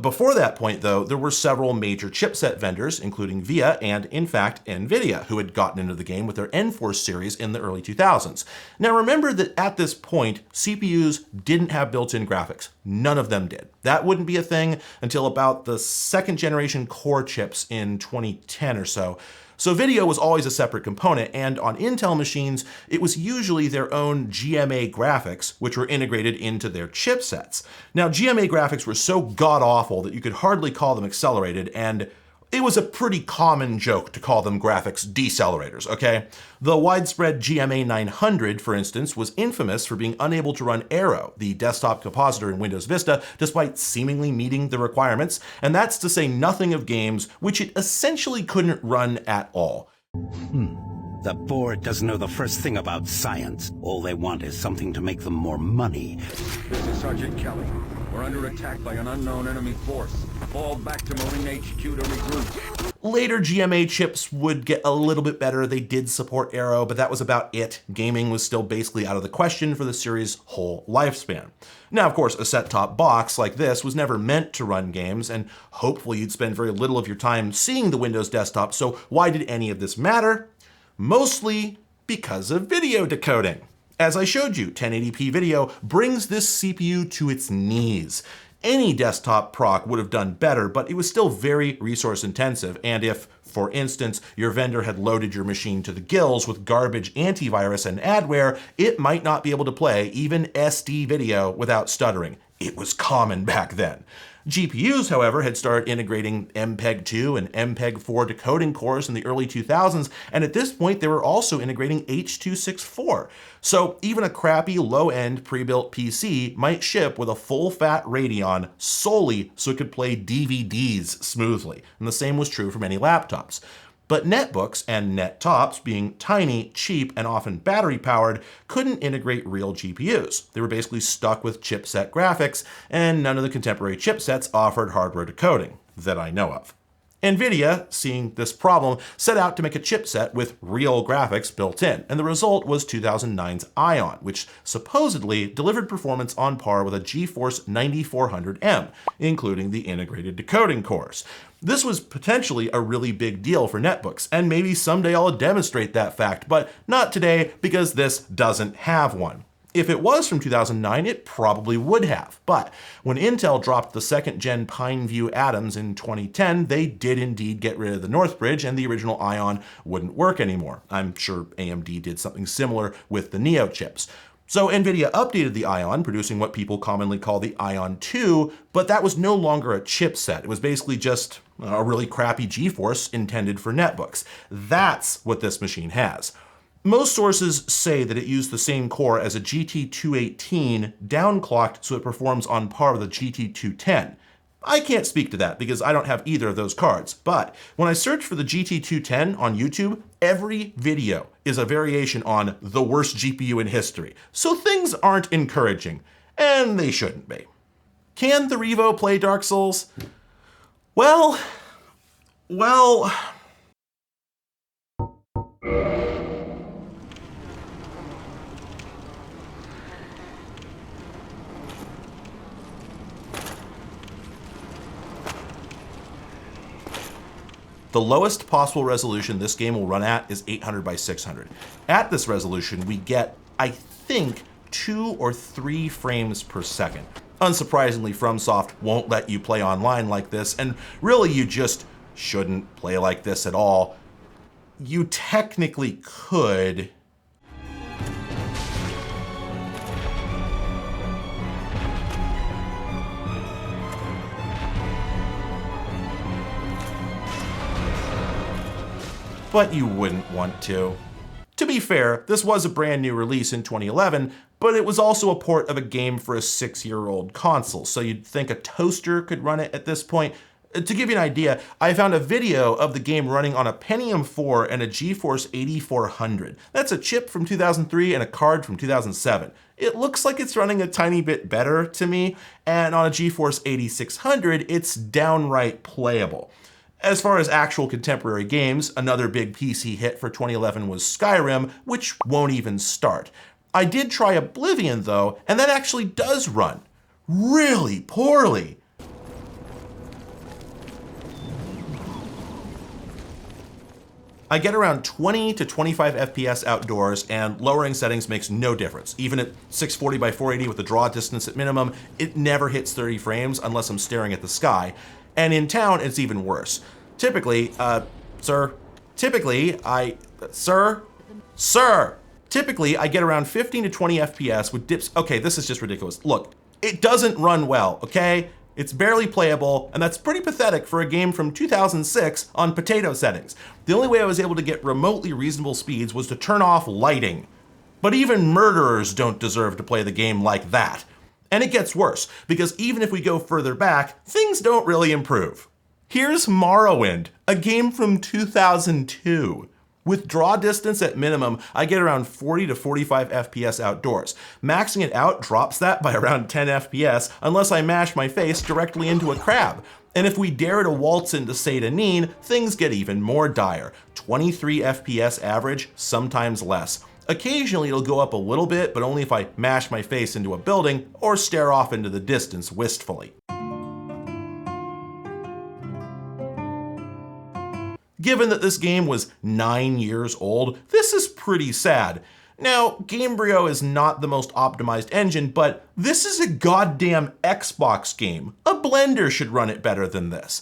Speaker 1: Before that point, though, there were several major chipset vendors, including VIA and, in fact, nVidia, who had gotten into the game with their Enforce series in the early 2000s. Now remember that at this point, CPUs didn't have built-in graphics. None of them did. That wouldn't be a thing until about the second generation Core chips in 2010 or so. So video was always a separate component, and on Intel machines, it was usually their own GMA graphics, which were integrated into their chipsets. Now, GMA graphics were so god-awful that you could hardly call them accelerated, and it was a pretty common joke to call them graphics decelerators, okay? The widespread GMA 900, for instance, was infamous for being unable to run Aero, the desktop compositor in Windows Vista, despite seemingly meeting the requirements, and that's to say nothing of games which it essentially couldn't run at all.
Speaker 2: The board doesn't know the first thing about science. All they want is something to make them more money.
Speaker 3: This is Sergeant Kelly. We're under attack by an unknown enemy force. Fall back to Marine HQ to regroup.
Speaker 1: Later GMA chips would get a little bit better. They did support Aero, but that was about it. Gaming was still basically out of the question for the series' whole lifespan. Now, of course, a set-top box like this was never meant to run games, and hopefully you'd spend very little of your time seeing the Windows desktop, so why did any of this matter? Mostly because of video decoding. As I showed you, 1080p video brings this CPU to its knees. Any desktop proc would have done better, but it was still very resource intensive, and if, for instance, your vendor had loaded your machine to the gills with garbage antivirus and adware, it might not be able to play even SD video without stuttering. It was common back then. GPUs, however, had started integrating MPEG-2 and MPEG-4 decoding cores in the early 2000s, and at this point they were also integrating H.264. So even a crappy low-end pre-built PC might ship with a full-fat Radeon solely so it could play DVDs smoothly, and the same was true for many laptops. But netbooks and net tops, being tiny, cheap, and often battery powered, couldn't integrate real GPUs. They were basically stuck with chipset graphics, and none of the contemporary chipsets offered hardware decoding that I know of. nVidia, seeing this problem, set out to make a chipset with real graphics built in, and the result was 2009's Ion, which supposedly delivered performance on par with a GeForce 9400M, including the integrated decoding cores. This was potentially a really big deal for netbooks, and maybe someday I'll demonstrate that fact, but not today because this doesn't have one. If it was from 2009, it probably would have. But when Intel dropped the second-gen Pineview Atoms in 2010, they did indeed get rid of the Northbridge, and the original Ion wouldn't work anymore. I'm sure AMD did something similar with the Neo chips. So NVIDIA updated the Ion, producing what people commonly call the Ion 2, but that was no longer a chipset. It was basically just a really crappy GeForce intended for netbooks. That's what this machine has. Most sources say that it used the same core as a GT218 downclocked so it performs on par with a GT210. I can't speak to that because I don't have either of those cards, but when I search for the GT210 on YouTube, every video is a variation on the worst GPU in history, so things aren't encouraging, and they shouldn't be. Can the Revo play Dark Souls? Well... The lowest possible resolution this game will run at is 800 by 600. At this resolution, we get, I think, 2 or 3 frames per second. Unsurprisingly, FromSoft won't let you play online like this, and really you just shouldn't play like this at all. You technically could. But you wouldn't want to. To be fair, this was a brand new release in 2011, but it was also a port of a game for a 6-year-old console, so you'd think a toaster could run it at this point. To give you an idea, I found a video of the game running on a Pentium 4 and a GeForce 8400. That's a chip from 2003 and a card from 2007. It looks like it's running a tiny bit better to me, and on a GeForce 8600, it's downright playable. As far as actual contemporary games, another big PC hit for 2011 was Skyrim, which won't even start. I did try Oblivion though, and that actually does run. Really poorly. I get around 20 to 25 FPS outdoors, and lowering settings makes no difference. Even at 640 by 480 with the draw distance at minimum, it never hits 30 frames unless I'm staring at the sky. And in town, it's even worse. Typically, typically I get around 15 to 20 FPS with dips. Okay, this is just ridiculous. Look, it doesn't run well, okay? It's barely playable, and that's pretty pathetic for a game from 2006 on potato settings. The only way I was able to get remotely reasonable speeds was to turn off lighting. But even murderers don't deserve to play the game like that. And it gets worse, because even if we go further back, things don't really improve. Here's Morrowind, a game from 2002. With draw distance at minimum, I get around 40 to 45 FPS outdoors. Maxing it out drops that by around 10 FPS unless I mash my face directly into a crab. And if we dare to waltz into Satanin, things get even more dire. 23 FPS average, sometimes less. Occasionally it'll go up a little bit, but only if I mash my face into a building or stare off into the distance wistfully. Given that this game was 9 years old, this is pretty sad. Now, Gamebryo is not the most optimized engine, but this is a goddamn Xbox game. A blender should run it better than this.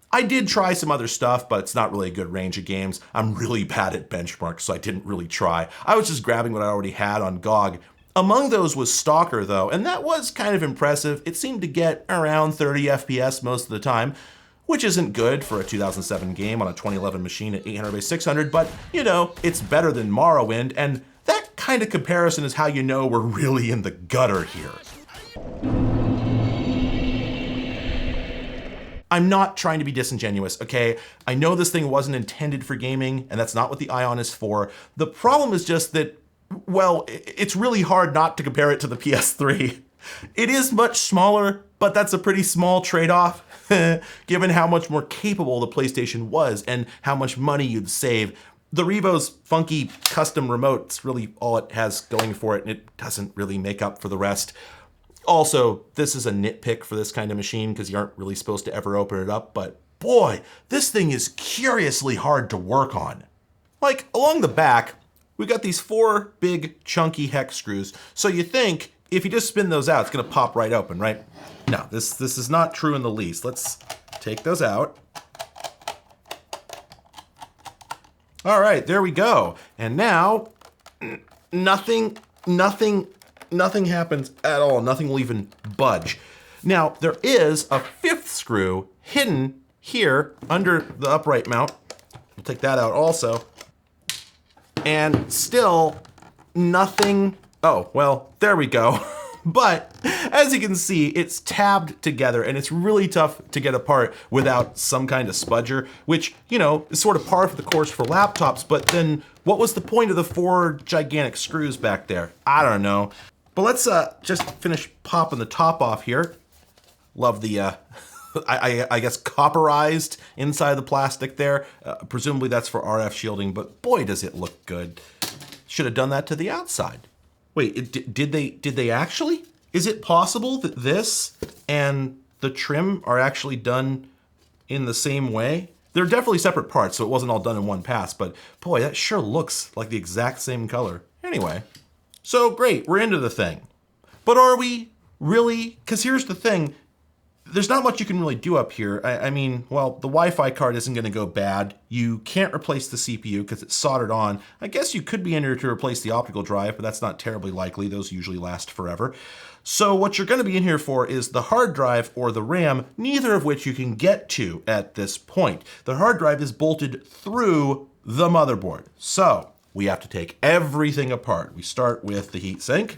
Speaker 1: I did try some other stuff, but it's not really a good range of games. I'm really bad at benchmarks, so I didn't really try. I was just grabbing what I already had on GOG. Among those was Stalker though, and that was kind of impressive. It seemed to get around 30 FPS most of the time, which isn't good for a 2007 game on a 2011 machine at 800 by 600, but you know, it's better than Morrowind, and that kind of comparison is how you know we're really in the gutter here. I'm not trying to be disingenuous, okay? I know this thing wasn't intended for gaming, and that's not what the Ion is for. The problem is just that, well, it's really hard not to compare it to the PS3. It is much smaller, but that's a pretty small trade-off, given how much more capable the PlayStation was and how much money you'd save. The Revo's funky custom remote's really all it has going for it, and it doesn't really make up for the rest. Also, this is a nitpick for this kind of machine because you aren't really supposed to ever open it up, but boy, this thing is curiously hard to work on. Like, along the back, we got these 4 big chunky hex screws, so you think if you just spin those out, it's gonna pop right open, right? No, this is not true in the least. Let's take those out. All right, there we go. And now, nothing happens at all. Nothing will even budge. Now, there is a 5th screw hidden here under the upright mount. We'll take that out also. And still nothing. Oh, well, there we go. But as you can see, it's tabbed together and it's really tough to get apart without some kind of spudger, which, you know, is sort of par for the course for laptops. But then what was the point of the 4 gigantic screws back there? I don't know. But let's just finish popping the top off here. Love the, I guess, copperized inside the plastic there. Presumably that's for RF shielding, but boy, does it look good. Should have done that to the outside. Wait, did they actually? Is it possible that this and the trim are actually done in the same way? They're definitely separate parts, so it wasn't all done in one pass, but boy, that sure looks like the exact same color. Anyway, so great, we're into the thing. But are we really? Because here's the thing. There's not much you can really do up here. I mean, well, the Wi-Fi card isn't going to go bad. You can't replace the CPU because it's soldered on. I guess you could be in here to replace the optical drive, but that's not terribly likely. Those usually last forever. So what you're going to be in here for is the hard drive or the RAM, neither of which you can get to at this point. The hard drive is bolted through the motherboard. So we have to take everything apart. We start with the heatsink.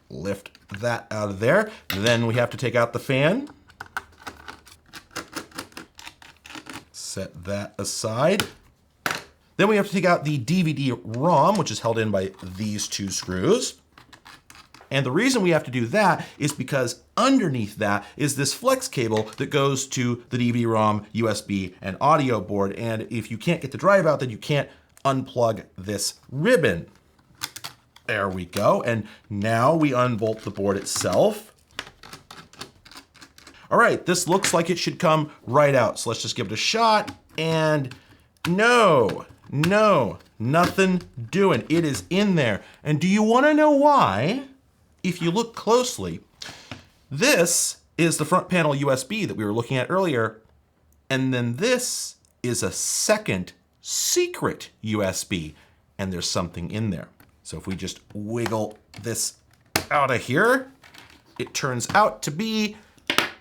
Speaker 1: Lift that out of there. Then we have to take out the fan. Set that aside. Then we have to take out the DVD-ROM, which is held in by these 2 screws. And the reason we have to do that is because underneath that is this flex cable that goes to the DVD-ROM, USB, and audio board. And if you can't get the drive out, then you can't unplug this ribbon. There we go. And now we unbolt the board itself. All right, this looks like it should come right out. So let's just give it a shot. And no, nothing doing. It is in there. And do you want to know why? If you look closely, this is the front panel USB that we were looking at earlier. And then this is a second secret USB. And there's something in there. So if we just wiggle this out of here, it turns out to be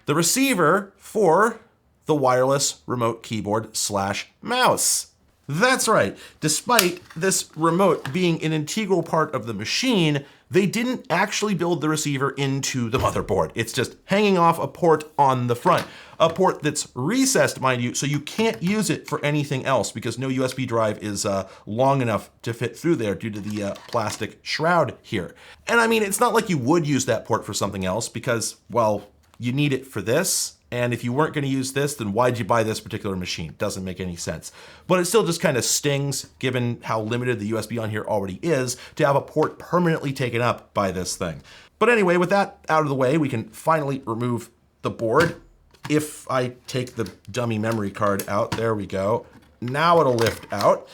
Speaker 1: the receiver for the wireless remote keyboard / mouse. That's right. Despite this remote being an integral part of the machine, they didn't actually build the receiver into the motherboard. It's just hanging off a port on the front. A port that's recessed, mind you, so you can't use it for anything else because no USB drive is long enough to fit through there due to the plastic shroud here. And I mean, it's not like you would use that port for something else because, well, you need it for this. And if you weren't going to use this, then why'd you buy this particular machine? Doesn't make any sense. But it still just kind of stings, given how limited the USB on here already is, to have a port permanently taken up by this thing. But anyway, with that out of the way, we can finally remove the board. If I take the dummy memory card out, there we go. Now it'll lift out.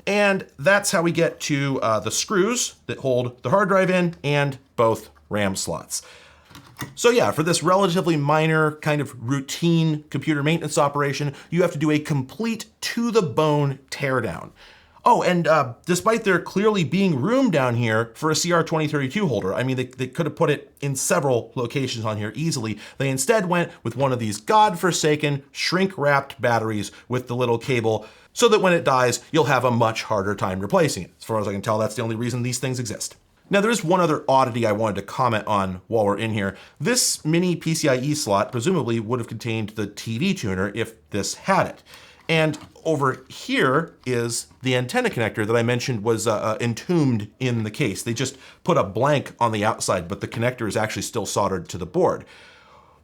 Speaker 1: And that's how we get to the screws that hold the hard drive in and both RAM slots. So yeah, for this relatively minor kind of routine computer maintenance operation, you have to do a complete to-the-bone teardown. Oh, and despite there clearly being room down here for a CR2032 holder, I mean, they could have put it in several locations on here easily. They instead went with one of these godforsaken shrink-wrapped batteries with the little cable so that when it dies, you'll have a much harder time replacing it. As far as I can tell, that's the only reason these things exist. Now there is one other oddity I wanted to comment on while we're in here. This mini PCIe slot presumably would have contained the TV tuner if this had it. And over here is the antenna connector that I mentioned was entombed in the case. They just put a blank on the outside, but the connector is actually still soldered to the board.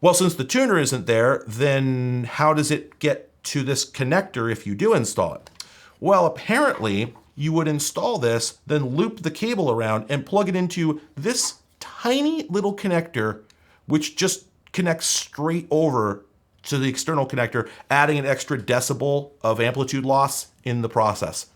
Speaker 1: Well, since the tuner isn't there, then how does it get to this connector if you do install it? Well, apparently you would install this, then loop the cable around and plug it into this tiny little connector, which just connects straight over to the external connector, adding an extra decibel of amplitude loss in the process.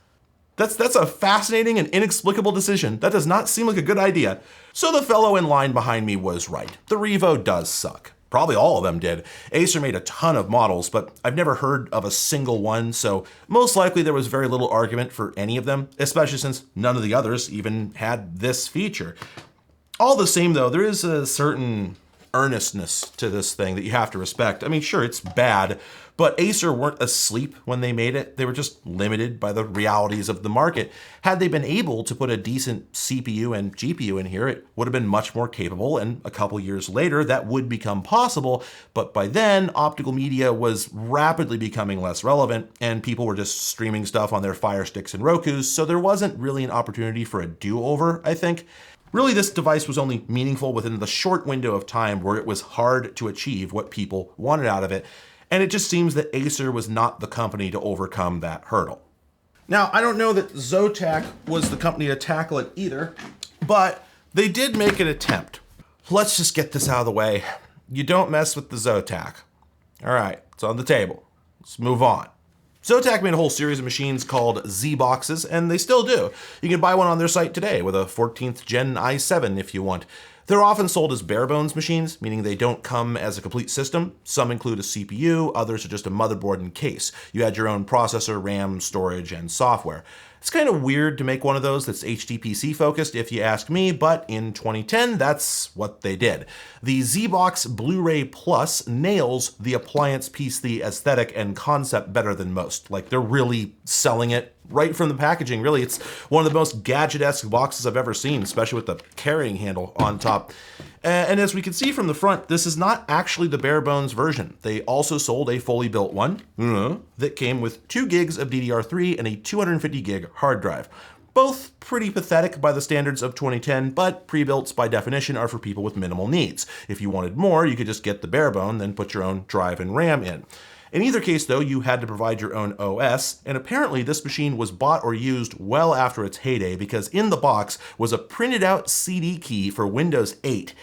Speaker 1: That's a fascinating and inexplicable decision. That does not seem like a good idea. So the fellow in line behind me was right. The Revo does suck. Probably all of them did. Acer made a ton of models, but I've never heard of a single one, so most likely there was very little argument for any of them, especially since none of the others even had this feature. All the same though, there is a certain earnestness to this thing that you have to respect. I mean, sure, it's bad, but Acer weren't asleep when they made it. They were just limited by the realities of the market. Had they been able to put a decent CPU and GPU in here, it would have been much more capable, and a couple years later, that would become possible. But by then, optical media was rapidly becoming less relevant, and people were just streaming stuff on their Fire Sticks and Rokus, so there wasn't really an opportunity for a do-over, I think. Really, this device was only meaningful within the short window of time where it was hard to achieve what people wanted out of it, and it just seems that Acer was not the company to overcome that hurdle. Now, I don't know that Zotac was the company to tackle it either, but they did make an attempt. Let's just get this out of the way. You don't mess with the Zotac. All right, it's on the table. Let's move on. Zotac made a whole series of machines called ZBoxes, and they still do. You can buy one on their site today with a 14th gen i7 if you want. They're often sold as bare bones machines, meaning they don't come as a complete system. Some include a CPU, others are just a motherboard and case. You add your own processor, RAM, storage, and software. It's kind of weird to make one of those that's HDPC focused if you ask me, but in 2010, that's what they did. The ZBox Bluray Plus nails the appliance PC aesthetic and concept better than most. Like, they're really selling it right from the packaging, really. It's one of the most gadget-esque boxes I've ever seen, especially with the carrying handle on top. And as we can see from the front, this is not actually the bare bones version. They also sold a fully built one that came with 2 gigs of DDR3 and a 250 gig hard drive. Both pretty pathetic by the standards of 2010, but pre-builts by definition are for people with minimal needs. If you wanted more, you could just get the bare bone, then put your own drive and RAM in. In either case, though, you had to provide your own OS, and apparently this machine was bought or used well after its heyday because in the box was a printed out CD key for Windows 8.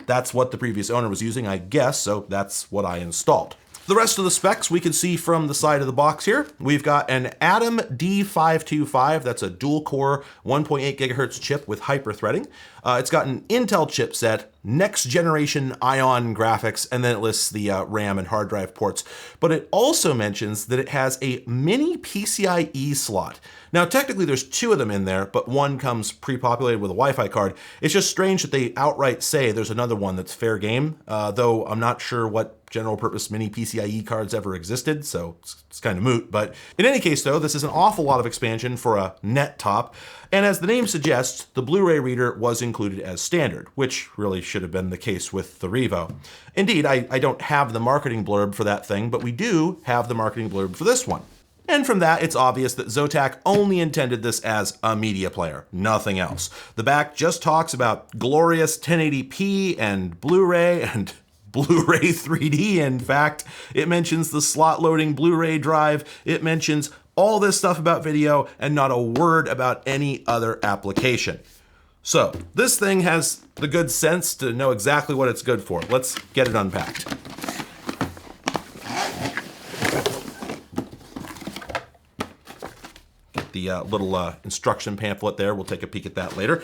Speaker 1: That's what the previous owner was using, I guess, so that's what I installed. The rest of the specs we can see from the side of the box here. We've got an Atom D525, that's a dual-core 1.8 gigahertz chip with hyper-threading. It's got an Intel chipset, next-generation Ion graphics, and then it lists the RAM and hard drive ports. But it also mentions that it has a mini PCIe slot. Now, technically there's 2 of them in there, but one comes pre-populated with a Wi-Fi card. It's just strange that they outright say there's another one that's fair game, though I'm not sure what general purpose mini PCIe cards ever existed, so it's kind of moot. But in any case though, this is an awful lot of expansion for a net top. And as the name suggests, the Blu-ray reader was included as standard, which really should have been the case with the Revo. Indeed, I don't have the marketing blurb for that thing, but we do have the marketing blurb for this one. And from that, it's obvious that Zotac only intended this as a media player, nothing else. The back just talks about glorious 1080p and Blu-ray and Blu-ray 3D, in fact. It mentions the slot loading Blu-ray drive. It mentions all this stuff about video and not a word about any other application. So this thing has the good sense to know exactly what it's good for. Let's get it unpacked. Get the little instruction pamphlet there. We'll take a peek at that later.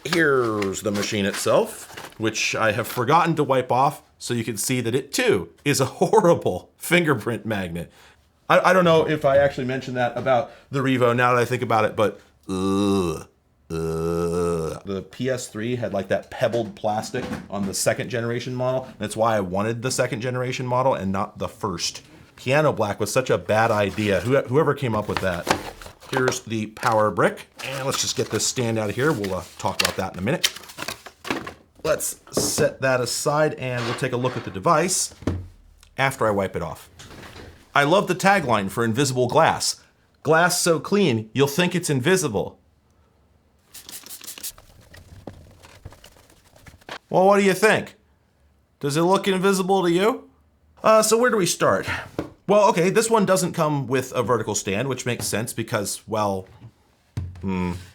Speaker 1: Here's the machine itself, which I have forgotten to wipe off, so you can see that it too is a horrible fingerprint magnet. I don't know if I actually mentioned that about the Revo now that I think about it, but the PS3 had like that pebbled plastic on the 2nd generation model. That's why I wanted the 2nd generation model and not the 1st. Piano black was such a bad idea. Whoever came up with that. Here's the power brick. And let's just get this stand out of here. We'll talk about that in a minute. Let's set that aside and we'll take a look at the device after I wipe it off. I love the tagline for invisible glass. Glass so clean, you'll think it's invisible. Well, what do you think? Does it look invisible to you? So where do we start? Well, okay, this one doesn't come with a vertical stand, which makes sense because, well,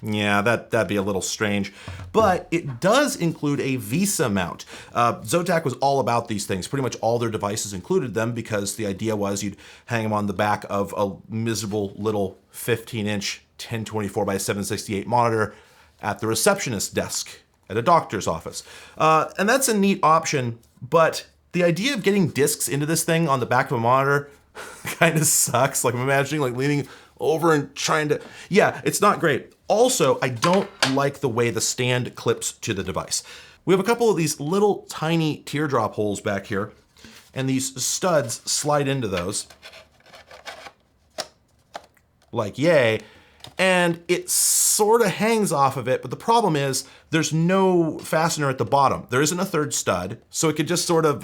Speaker 1: yeah, that'd be a little strange. But it does include a VESA mount. Zotac was all about these things. Pretty much all their devices included them because the idea was you'd hang them on the back of a miserable little 15-inch 1024 by 768 monitor at the receptionist's desk at a doctor's office. And that's a neat option, but the idea of getting discs into this thing on the back of a monitor kind of sucks. Like I'm imagining like leaning over and trying to, yeah, it's not great. Also, I don't like the way the stand clips to the device. We have a couple of these little tiny teardrop holes back here, and these studs slide into those. Like yay. And it sort of hangs off of it, but the problem is there's no fastener at the bottom. There isn't a third stud, so it could just sort of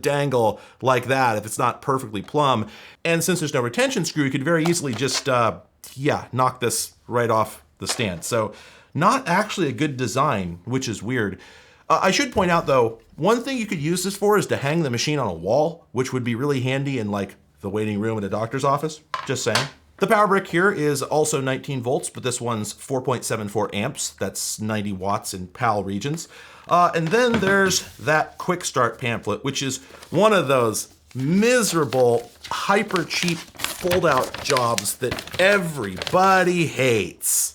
Speaker 1: dangle like that if it's not perfectly plumb. And since there's no retention screw, you could very easily just, knock this right off the stand. So not actually a good design, which is weird. I should point out though, one thing you could use this for is to hang the machine on a wall, which would be really handy in like the waiting room at a doctor's office, just saying. The power brick here is also 19 volts, but this one's 4.74 amps. That's 90 watts in PAL regions. And then there's that quick start pamphlet, which is one of those miserable, hyper cheap fold out jobs that everybody hates.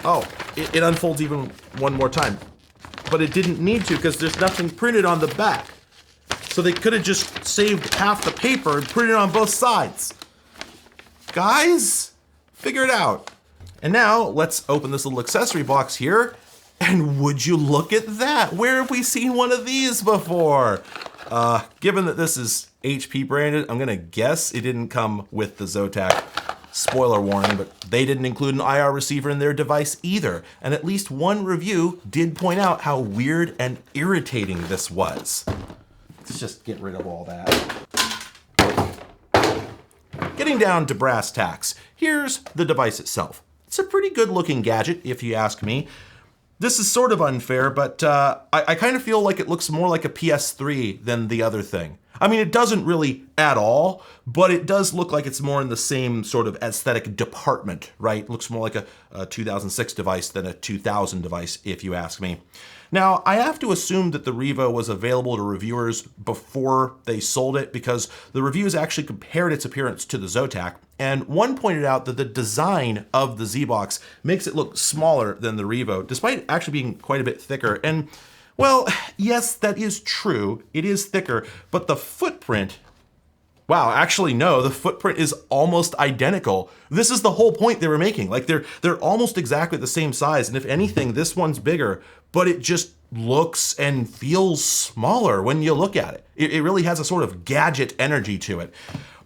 Speaker 1: Oh, it unfolds even one more time, but it didn't need to because there's nothing printed on the back. So they could have just saved half the paper and printed it on both sides. Guys, figure it out. And now let's open this little accessory box here. And would you look at that? Where have we seen one of these before? Given that this is HP branded, I'm gonna guess it didn't come with the Zotac. Spoiler warning, but they didn't include an IR receiver in their device either. And at least one review did point out how weird and irritating this was. Let's just get rid of all that. Getting down to brass tacks, here's the device itself. It's a pretty good looking gadget, if you ask me. This is sort of unfair, but I kind of feel like it looks more like a PS3 than the other thing. I mean, it doesn't really at all, but it does look like it's more in the same sort of aesthetic department, right? It looks more like a 2006 device than a 2000 device, if you ask me. Now, I have to assume that the Revo was available to reviewers before they sold it because the reviews actually compared its appearance to the Zotac, and one pointed out that the design of the ZBox makes it look smaller than the Revo, despite actually being quite a bit thicker. And, well, yes, that is true. It is thicker, but the footprint, wow, actually no, the footprint is almost identical. This is the whole point they were making. Like they're almost exactly the same size, and if anything, this one's bigger, but it just looks and feels smaller when you look at it. It really has a sort of gadget energy to it.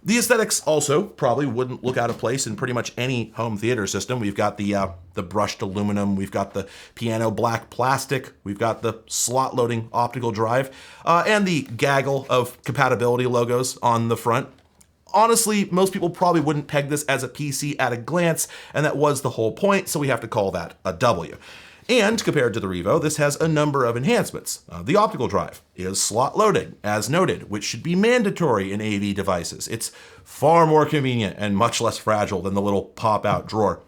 Speaker 1: The aesthetics also probably wouldn't look out of place in pretty much any home theater system. We've got the brushed aluminum, we've got the piano black plastic, we've got the slot loading optical drive, and the gaggle of compatibility logos on the front. Honestly, most people probably wouldn't peg this as a PC at a glance, and that was the whole point, so we have to call that a W. And compared to the Revo, this has a number of enhancements. The optical drive is slot loading, as noted, which should be mandatory in AV devices. It's far more convenient and much less fragile than the little pop-out drawer.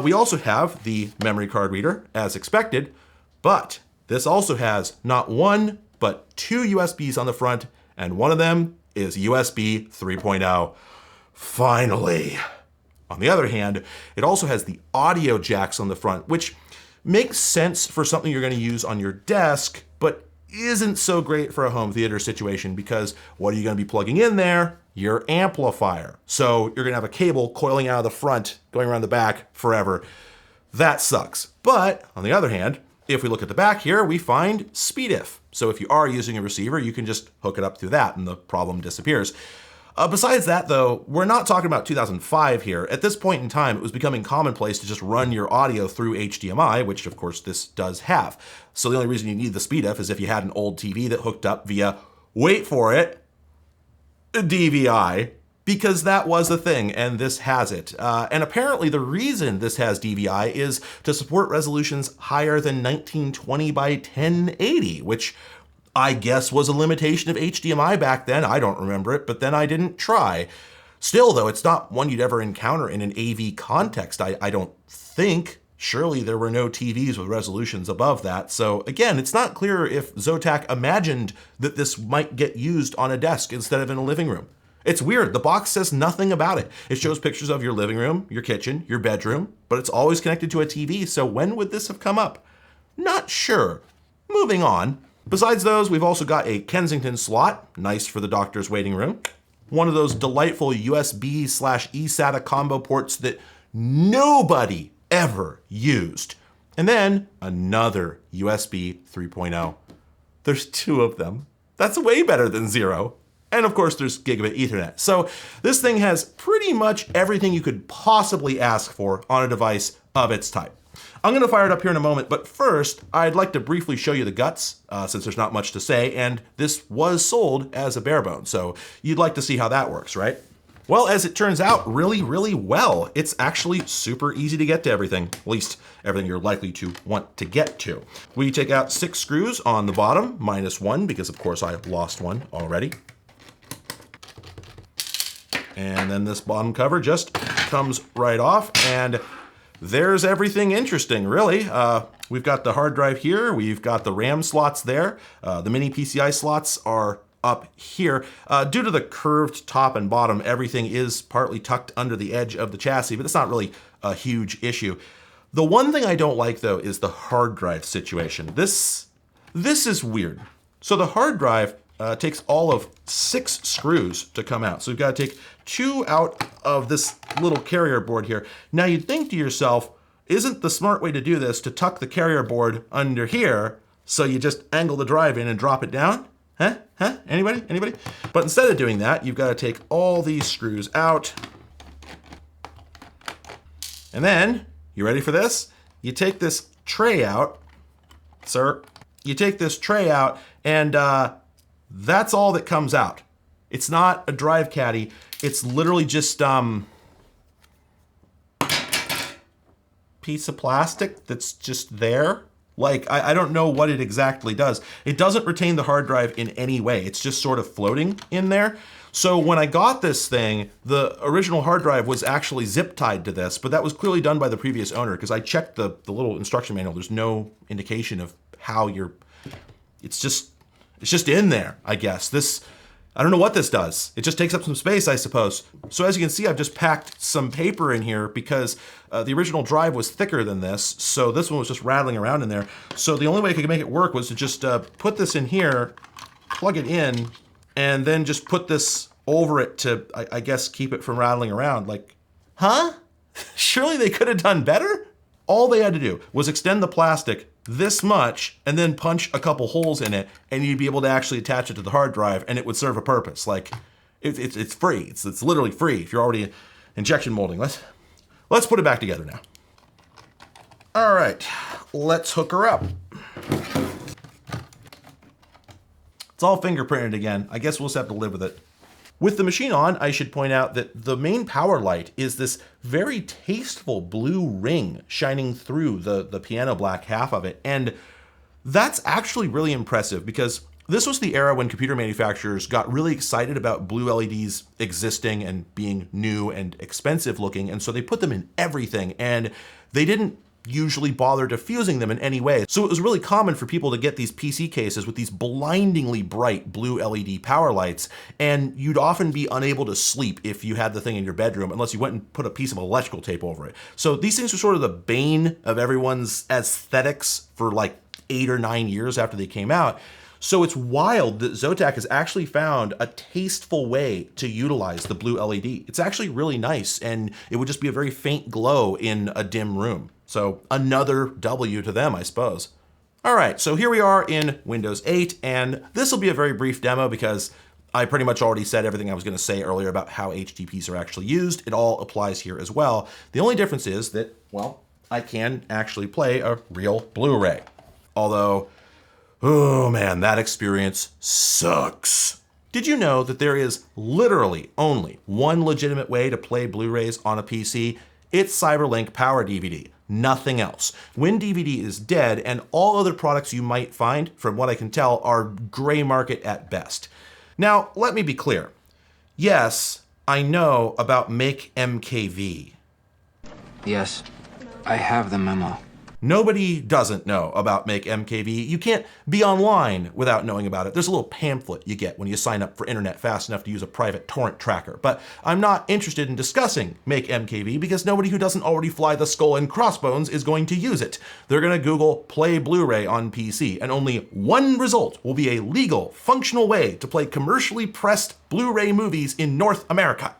Speaker 1: We also have the memory card reader, as expected, but this also has not one, but two USBs on the front, and one of them is USB 3.0. Finally! On the other hand, it also has the audio jacks on the front, which makes sense for something you're going to use on your desk, but isn't so great for a home theater situation because what are you going to be plugging in there? Your amplifier. So you're going to have a cable coiling out of the front, going around the back forever. That sucks. But on the other hand, if we look at the back here, we find SpeedIF. So if you are using a receiver, you can just hook it up through that and the problem disappears. Besides that, though, we're not talking about 2005 here. At this point in time, it was becoming commonplace to just run your audio through HDMI, which of course this does have. So the only reason you need the SpeedF is if you had an old TV that hooked up via, wait for it, DVI, because that was a thing, and this has it. And apparently the reason this has DVI is to support resolutions higher than 1920 by 1080, which I guess was a limitation of HDMI back then. I don't remember it, but then I didn't try. Still, though, it's not one you'd ever encounter in an AV context, I don't think. Surely there were no TVs with resolutions above that. So again, it's not clear if Zotac imagined that this might get used on a desk instead of in a living room. It's weird, the box says nothing about it. It shows pictures of your living room, your kitchen, your bedroom, but it's always connected to a TV, so when would this have come up? Not sure. Moving on. Besides those, we've also got a Kensington slot, nice for the doctor's waiting room. One of those delightful USB/eSATA combo ports that nobody ever used. And then another USB 3.0. There's two of them. That's way better than zero. And of course there's gigabit Ethernet. So this thing has pretty much everything you could possibly ask for on a device of its type. I'm gonna fire it up here in a moment, but first I'd like to briefly show you the guts, since there's not much to say, and this was sold as a bare bone, so you'd like to see how that works, right? Well, as it turns out, really, really well. It's actually super easy to get to everything, at least everything you're likely to want to get to. We take out 6 screws on the bottom, minus 1, because of course I lost one already. And then this bottom cover just comes right off, and there's everything interesting, really. We've got the hard drive here, we've got the RAM slots there, the mini PCI slots are up here. Due to the curved top and bottom, everything is partly tucked under the edge of the chassis, but it's not really a huge issue. The one thing I don't like, though, is the hard drive situation. This is weird. So the hard drive takes all of 6 screws to come out. So we've got to take 2 out of this little carrier board here. Now you'd think to yourself, isn't the smart way to do this to tuck the carrier board under here so you just angle the drive in and drop it down? Huh? Anybody? But instead of doing that, you've got to take all these screws out. And then, you ready for this? You take this tray out, sir. You take this tray out and that's all that comes out. It's not a drive caddy. It's literally just piece of plastic that's just there. Like, I don't know what it exactly does. It doesn't retain the hard drive in any way. It's just sort of floating in there. So when I got this thing, the original hard drive was actually zip tied to this, but that was clearly done by the previous owner because I checked the little instruction manual. There's no indication of how it's just in there, I guess. I don't know what this does. It just takes up some space, I suppose. So as you can see, I've just packed some paper in here because the original drive was thicker than this, so this one was just rattling around in there. So the only way I could make it work was to just put this in here, plug it in, and then just put this over it to, I guess, keep it from rattling around. Like, huh? Surely they could have done better? All they had to do was extend the plastic this much and then punch a couple holes in it, and you'd be able to actually attach it to the hard drive and it would serve a purpose. Like, it's free. It's literally free if you're already injection molding. Let's put it back together now. All right, let's hook her up. It's all fingerprinted again. I guess we'll just have to live with it. With the machine on, I should point out that the main power light is this very tasteful blue ring shining through the piano black half of it. And that's actually really impressive because this was the era when computer manufacturers got really excited about blue LEDs existing and being new and expensive looking. And so they put them in everything, and they didn't usually bother diffusing them in any way. So it was really common for people to get these PC cases with these blindingly bright blue LED power lights, and you'd often be unable to sleep if you had the thing in your bedroom unless you went and put a piece of electrical tape over it. So these things were sort of the bane of everyone's aesthetics for like 8 or 9 years after they came out. So it's wild that Zotac has actually found a tasteful way to utilize the blue LED. It's actually really nice, and it would just be a very faint glow in a dim room. So another W to them, I suppose. All right, so here we are in Windows 8, and this will be a very brief demo because I pretty much already said everything I was going to say earlier about how HTPs are actually used. It all applies here as well. The only difference is that, well, I can actually play a real Blu-ray. Although, oh man, that experience sucks. Did you know that there is literally only one legitimate way to play Blu-rays on a PC? It's CyberLink Power DVD, nothing else. WinDVD is dead, and all other products you might find, from what I can tell, are gray market at best. Now, let me be clear. Yes, I know about Make MKV.
Speaker 4: Yes, I have the memo.
Speaker 1: Nobody doesn't know about Make MKV. You can't be online without knowing about it. There's a little pamphlet you get when you sign up for internet fast enough to use a private torrent tracker. But I'm not interested in discussing Make MKV because nobody who doesn't already fly the skull and crossbones is going to use it. They're going to Google play Blu-ray on PC, and only one result will be a legal, functional way to play commercially pressed Blu-ray movies in North America.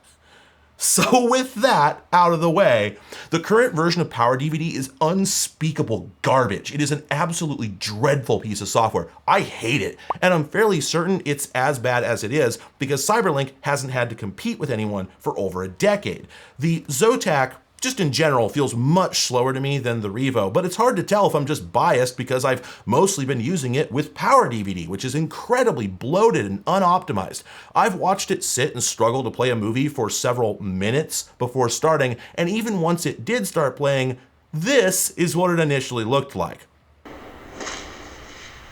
Speaker 1: So with that out of the way, the current version of Power DVD is unspeakable garbage. It is an absolutely dreadful piece of software. I hate it, and I'm fairly certain it's as bad as it is because CyberLink hasn't had to compete with anyone for over a decade. The Zotac, just in general, feels much slower to me than the Revo, but it's hard to tell if I'm just biased because I've mostly been using it with Power DVD, which is incredibly bloated and unoptimized. I've watched it sit and struggle to play a movie for several minutes before starting, and even once it did start playing, this is what it initially looked like.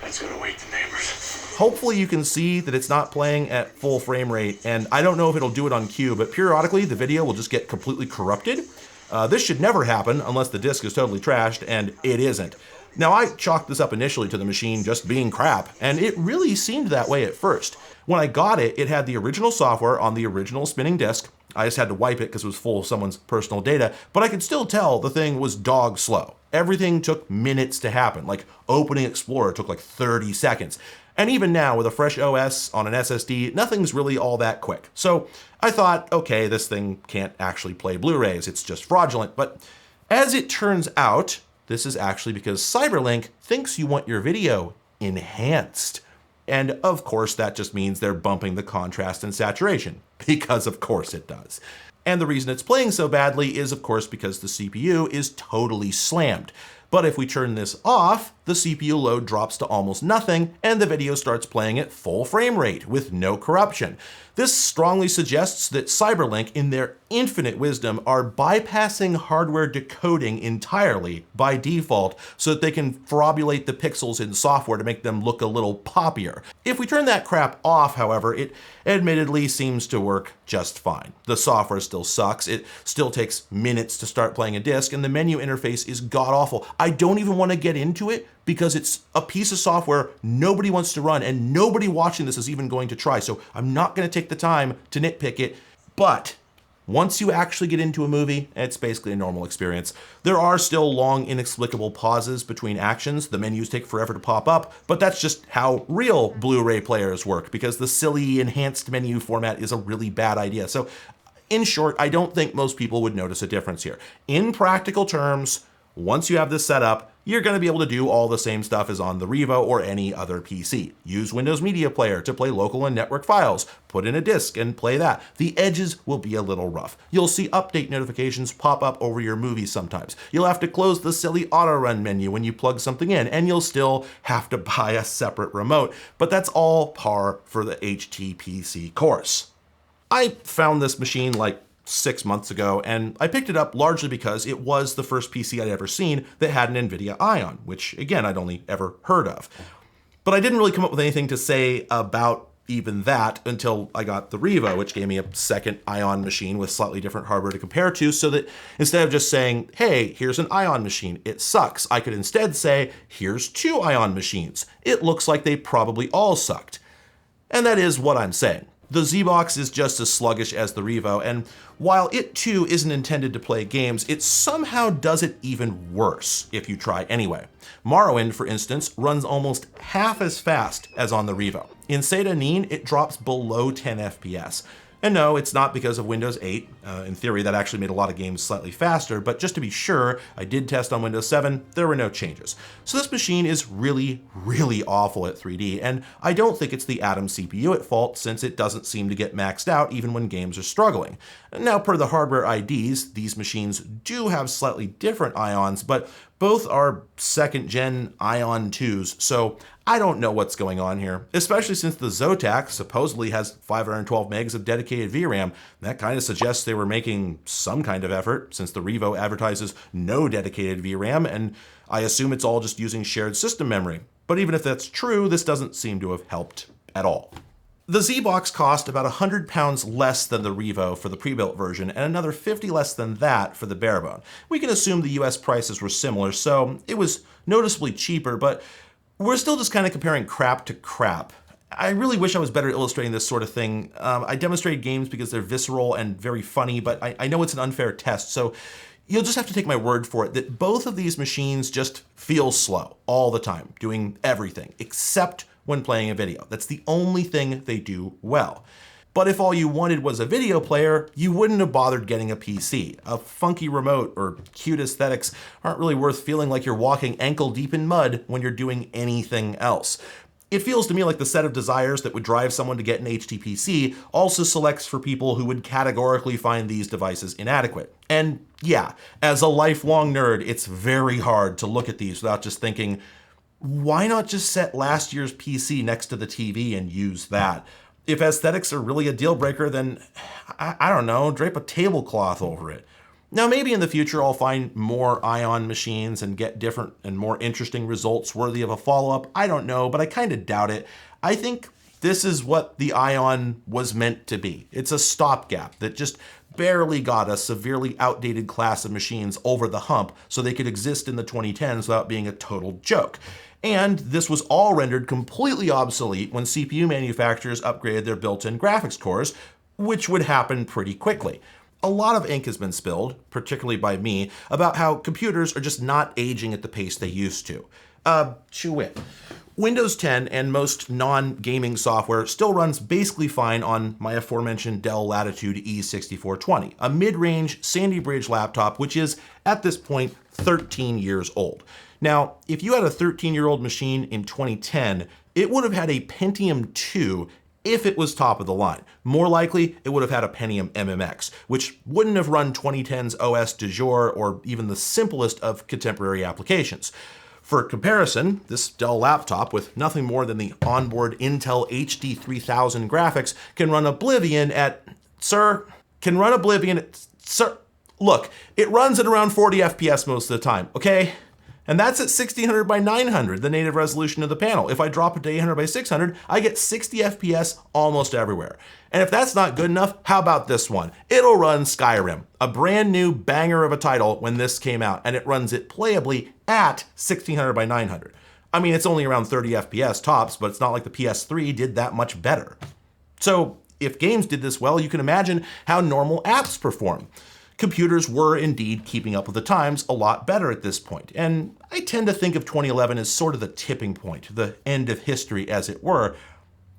Speaker 5: That's gonna wake the neighbors.
Speaker 1: Hopefully you can see that it's not playing at full frame rate, and I don't know if it'll do it on cue, but periodically the video will just get completely corrupted. This should never happen unless the disc is totally trashed, and it isn't. Now, I chalked this up initially to the machine just being crap, and it really seemed that way at first. When I got it, it had the original software on the original spinning disc. I just had to wipe it because it was full of someone's personal data, but I could still tell the thing was dog slow. Everything took minutes to happen, like opening Explorer took like 30 seconds. And even now, with a fresh OS on an SSD, nothing's really all that quick. So I thought, okay, this thing can't actually play Blu-rays, it's just fraudulent. But as it turns out, this is actually because CyberLink thinks you want your video enhanced. And of course, that just means they're bumping the contrast and saturation, because of course it does. And the reason it's playing so badly is, of course, because the CPU is totally slammed. But if we turn this off, the CPU load drops to almost nothing, and the video starts playing at full frame rate with no corruption. This strongly suggests that CyberLink, in their infinite wisdom, are bypassing hardware decoding entirely by default so that they can frobulate the pixels in software to make them look a little poppier. If we turn that crap off, however, it admittedly seems to work just fine. The software still sucks, it still takes minutes to start playing a disc, and the menu interface is god-awful. I don't even want to get into it because it's a piece of software nobody wants to run, and nobody watching this is even going to try, so I'm not going to take the time to nitpick it. But once you actually get into a movie, it's basically a normal experience. There are still long, inexplicable pauses between actions. The menus take forever to pop up, but that's just how real Blu-ray players work, because the silly enhanced menu format is a really bad idea. So in short, I don't think most people would notice a difference here. In practical terms, once you have this set up, you're going to be able to do all the same stuff as on the Revo or any other PC. Use Windows Media Player to play local and network files. Put in a disk and play that. The edges will be a little rough. You'll see update notifications pop up over your movies sometimes. You'll have to close the silly auto-run menu when you plug something in, and you'll still have to buy a separate remote. But that's all par for the HTPC course. I found this machine like 6 months ago, and I picked it up largely because it was the first PC I'd ever seen that had an nVidia Ion, which again, I'd only ever heard of. But I didn't really come up with anything to say about even that until I got the Revo, which gave me a second Ion machine with slightly different hardware to compare to, so that instead of just saying, hey, here's an Ion machine, it sucks, I could instead say, here's 2 Ion machines. It looks like they probably all sucked. And that is what I'm saying. The ZBox is just as sluggish as the Revo, and while it too isn't intended to play games, it somehow does it even worse if you try anyway. Morrowind, for instance, runs almost half as fast as on the Revo. In Seda Neen, it drops below 10 FPS. And no, it's not because of Windows 8. In theory, that actually made a lot of games slightly faster, but just to be sure, I did test on Windows 7, there were no changes. So this machine is really, really awful at 3D, and I don't think it's the Atom CPU at fault, since it doesn't seem to get maxed out even when games are struggling. Now, per the hardware IDs, these machines do have slightly different Ions, but both are second-gen Ion 2s, so I don't know what's going on here, especially since the Zotac supposedly has 512 megs of dedicated VRAM. That kind of suggests they were making some kind of effort, since the Revo advertises no dedicated VRAM, and I assume it's all just using shared system memory. But even if that's true, this doesn't seem to have helped at all. The ZBox cost about £100 less than the Revo for the pre-built version, and another 50 less than that for the barebone. We can assume the US prices were similar, so it was noticeably cheaper, but we're still just kind of comparing crap to crap. I really wish I was better at illustrating this sort of thing. I demonstrate games because they're visceral and very funny, but I know it's an unfair test, so you'll just have to take my word for it that both of these machines just feel slow all the time, doing everything, except when playing a video. That's the only thing they do well. But if all you wanted was a video player, you wouldn't have bothered getting a PC. A funky remote or cute aesthetics aren't really worth feeling like you're walking ankle deep in mud when you're doing anything else. It feels to me like the set of desires that would drive someone to get an HTPC also selects for people who would categorically find these devices inadequate. And yeah, as a lifelong nerd, it's very hard to look at these without just thinking, why not just set last year's PC next to the TV and use that? If aesthetics are really a deal breaker, then I don't know, drape a tablecloth over it. Now, maybe in the future I'll find more Ion machines and get different and more interesting results worthy of a follow-up. I don't know, but I kind of doubt it. I think this is what the Ion was meant to be. It's a stopgap that just barely got a severely outdated class of machines over the hump so they could exist in the 2010s without being a total joke. And this was all rendered completely obsolete when CPU manufacturers upgraded their built-in graphics cores, which would happen pretty quickly. A lot of ink has been spilled, particularly by me, about how computers are just not aging at the pace they used to. Chew-wit. Windows 10 and most non-gaming software still runs basically fine on my aforementioned Dell Latitude E6420, a mid-range Sandy Bridge laptop which is, at this point, 13 years old. Now, if you had a 13-year-old machine in 2010, it would have had a Pentium 2 if it was top of the line. More likely, it would have had a Pentium MMX, which wouldn't have run 2010's OS du jour or even the simplest of contemporary applications. For comparison, this Dell laptop, with nothing more than the onboard Intel HD 3000 graphics, can run Oblivion at, look, it runs at around 40 FPS most of the time, okay? And that's at 1600 by 900, the native resolution of the panel. If I drop it to 800 by 600, I get 60 FPS almost everywhere. And if that's not good enough, how about this one? It'll run Skyrim, a brand new banger of a title when this came out, and it runs it playably at 1600 by 900. I mean, it's only around 30 FPS tops, but it's not like the PS3 did that much better. So if games did this well, you can imagine how normal apps perform. Computers were indeed keeping up with the times a lot better at this point, and I tend to think of 2011 as sort of the tipping point, the end of history as it were,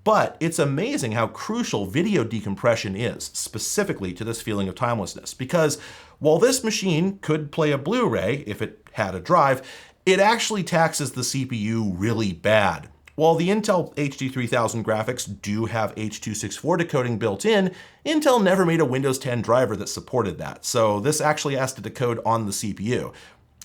Speaker 1: but it's amazing how crucial video decompression is, specifically to this feeling of timelessness, because while this machine could play a Blu-ray if it had a drive, it actually taxes the CPU really bad. While the Intel HD 3000 graphics do have H.264 decoding built in, Intel never made a Windows 10 driver that supported that, so this actually has to decode on the CPU.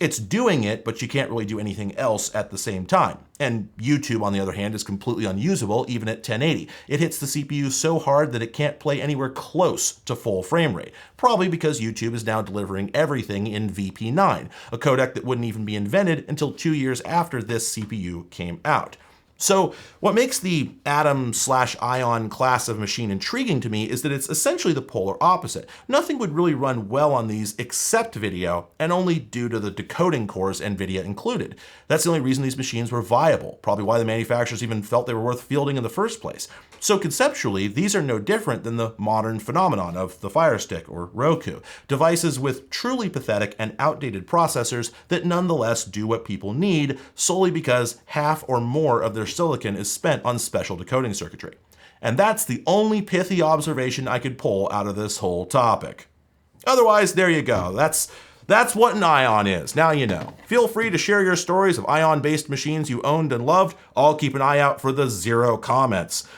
Speaker 1: It's doing it, but you can't really do anything else at the same time. And YouTube, on the other hand, is completely unusable even at 1080. It hits the CPU so hard that it can't play anywhere close to full frame rate, probably because YouTube is now delivering everything in VP9, a codec that wouldn't even be invented until 2 years after this CPU came out. So what makes the Atom/Ion class of machine intriguing to me is that it's essentially the polar opposite. Nothing would really run well on these except video, and only due to the decoding cores NVIDIA included. That's the only reason these machines were viable, probably why the manufacturers even felt they were worth fielding in the first place. So conceptually, these are no different than the modern phenomenon of the Fire Stick or Roku, devices with truly pathetic and outdated processors that nonetheless do what people need solely because half or more of their silicon is spent on special decoding circuitry. And that's the only pithy observation I could pull out of this whole topic. Otherwise, there you go. That's what an Ion is. Now you know. Feel free to share your stories of Ion-based machines you owned and loved. I'll keep an eye out for the 0 comments.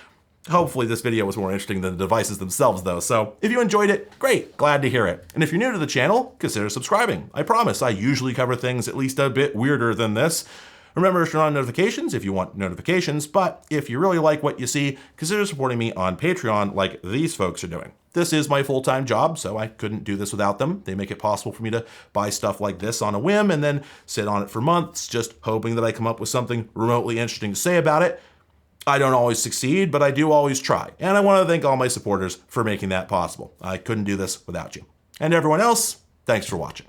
Speaker 1: Hopefully this video was more interesting than the devices themselves though, so if you enjoyed it, great, glad to hear it. And if you're new to the channel, consider subscribing. I promise I usually cover things at least a bit weirder than this. Remember to turn on notifications if you want notifications, but if you really like what you see, consider supporting me on Patreon like these folks are doing. This is my full-time job, so I couldn't do this without them. They make it possible for me to buy stuff like this on a whim and then sit on it for months, just hoping that I come up with something remotely interesting to say about it. I don't always succeed, but I do always try. And I want to thank all my supporters for making that possible. I couldn't do this without you. And everyone else, thanks for watching.